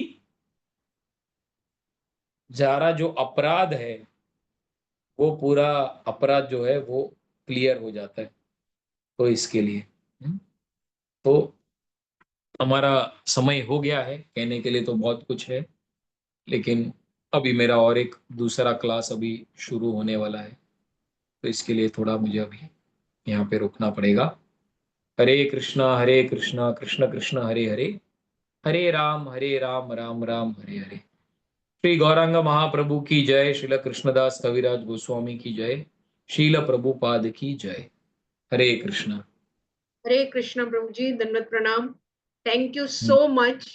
जारा जो अपराध है वो पूरा अपराध जो है वो क्लियर हो जाता है। तो इसके लिए तो हमारा समय हो गया है, कहने के लिए तो बहुत कुछ है, लेकिन अभी मेरा और एक दूसरा क्लास अभी शुरू होने वाला है, तो इसके लिए थोड़ा मुझे अभी यहाँ पे रुकना पड़ेगा। हरे कृष्णा कृष्ण कृष्ण हरे हरे, हरे राम राम राम हरे हरे। श्री गौरांग महाप्रभु की जय, श्रील कृष्णदास कविराज गोस्वामी की जय, शील प्रभुपाद की जय। हरे कृष्णा। हरे कृष्ण प्रभु जी, दंडवत प्रणाम। Thank you so much.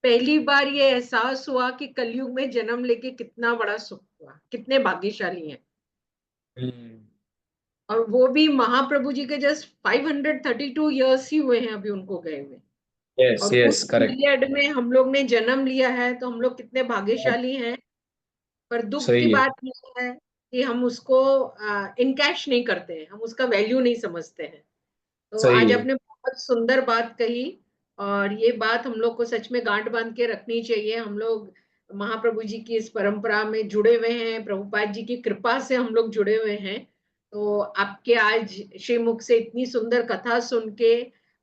पहली बार ये एहसास हुआ कि कलयुग में जन्म लेके कितना बड़ा सुख हुआ, कितने भाग्यशाली हैं। और वो भी महाप्रभु जी के जस्ट 532 इयर्स ही हुए हैं अभी उनको गए हुए। यस और यस उस करेक्ट। पीरियड में हम लोग ने जन्म लिया है, तो हम लोग कितने भाग्यशाली हैं। पर दुख की सही है। बात यह है कि हम उसको इनकैश नहीं करते हैं, हम उसका वैल्यू नहीं समझते हैं। तो सही आज है। आपने बहुत सुंदर बात कही, और ये बात हम लोग को सच में गांठ बांध के रखनी चाहिए। हम लोग महाप्रभु जी की इस परंपरा में जुड़े हुए हैं, प्रभुपाद जी की कृपा से हम लोग जुड़े हुए हैं। तो आपके आज श्रीमुख से इतनी सुंदर कथा सुन के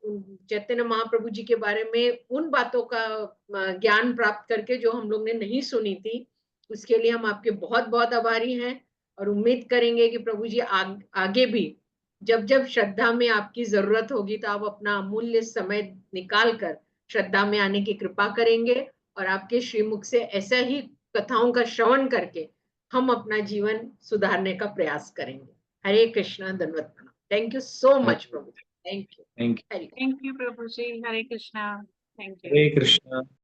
चैतन्य महाप्रभु जी के बारे में उन बातों का ज्ञान प्राप्त करके जो हम लोग ने नहीं सुनी थी, उसके लिए हम आपके बहुत बहुत आभारी हैं। और उम्मीद करेंगे कि प्रभु जी आगे भी जब जब श्रद्धा में आपकी जरूरत होगी तो आप अपना अमूल्य समय निकाल कर श्रद्धा में आने की कृपा करेंगे, और आपके श्रीमुख से ऐसा ही कथाओं का श्रवण करके हम अपना जीवन सुधारने का प्रयास करेंगे। हरे कृष्णा, दंडवत प्रणाम। थैंक यू सो मच प्रभु। Thank you. Thank Hare thank you प्रभु जी। Hare Krishna. Thank you. You. Hare Krishna.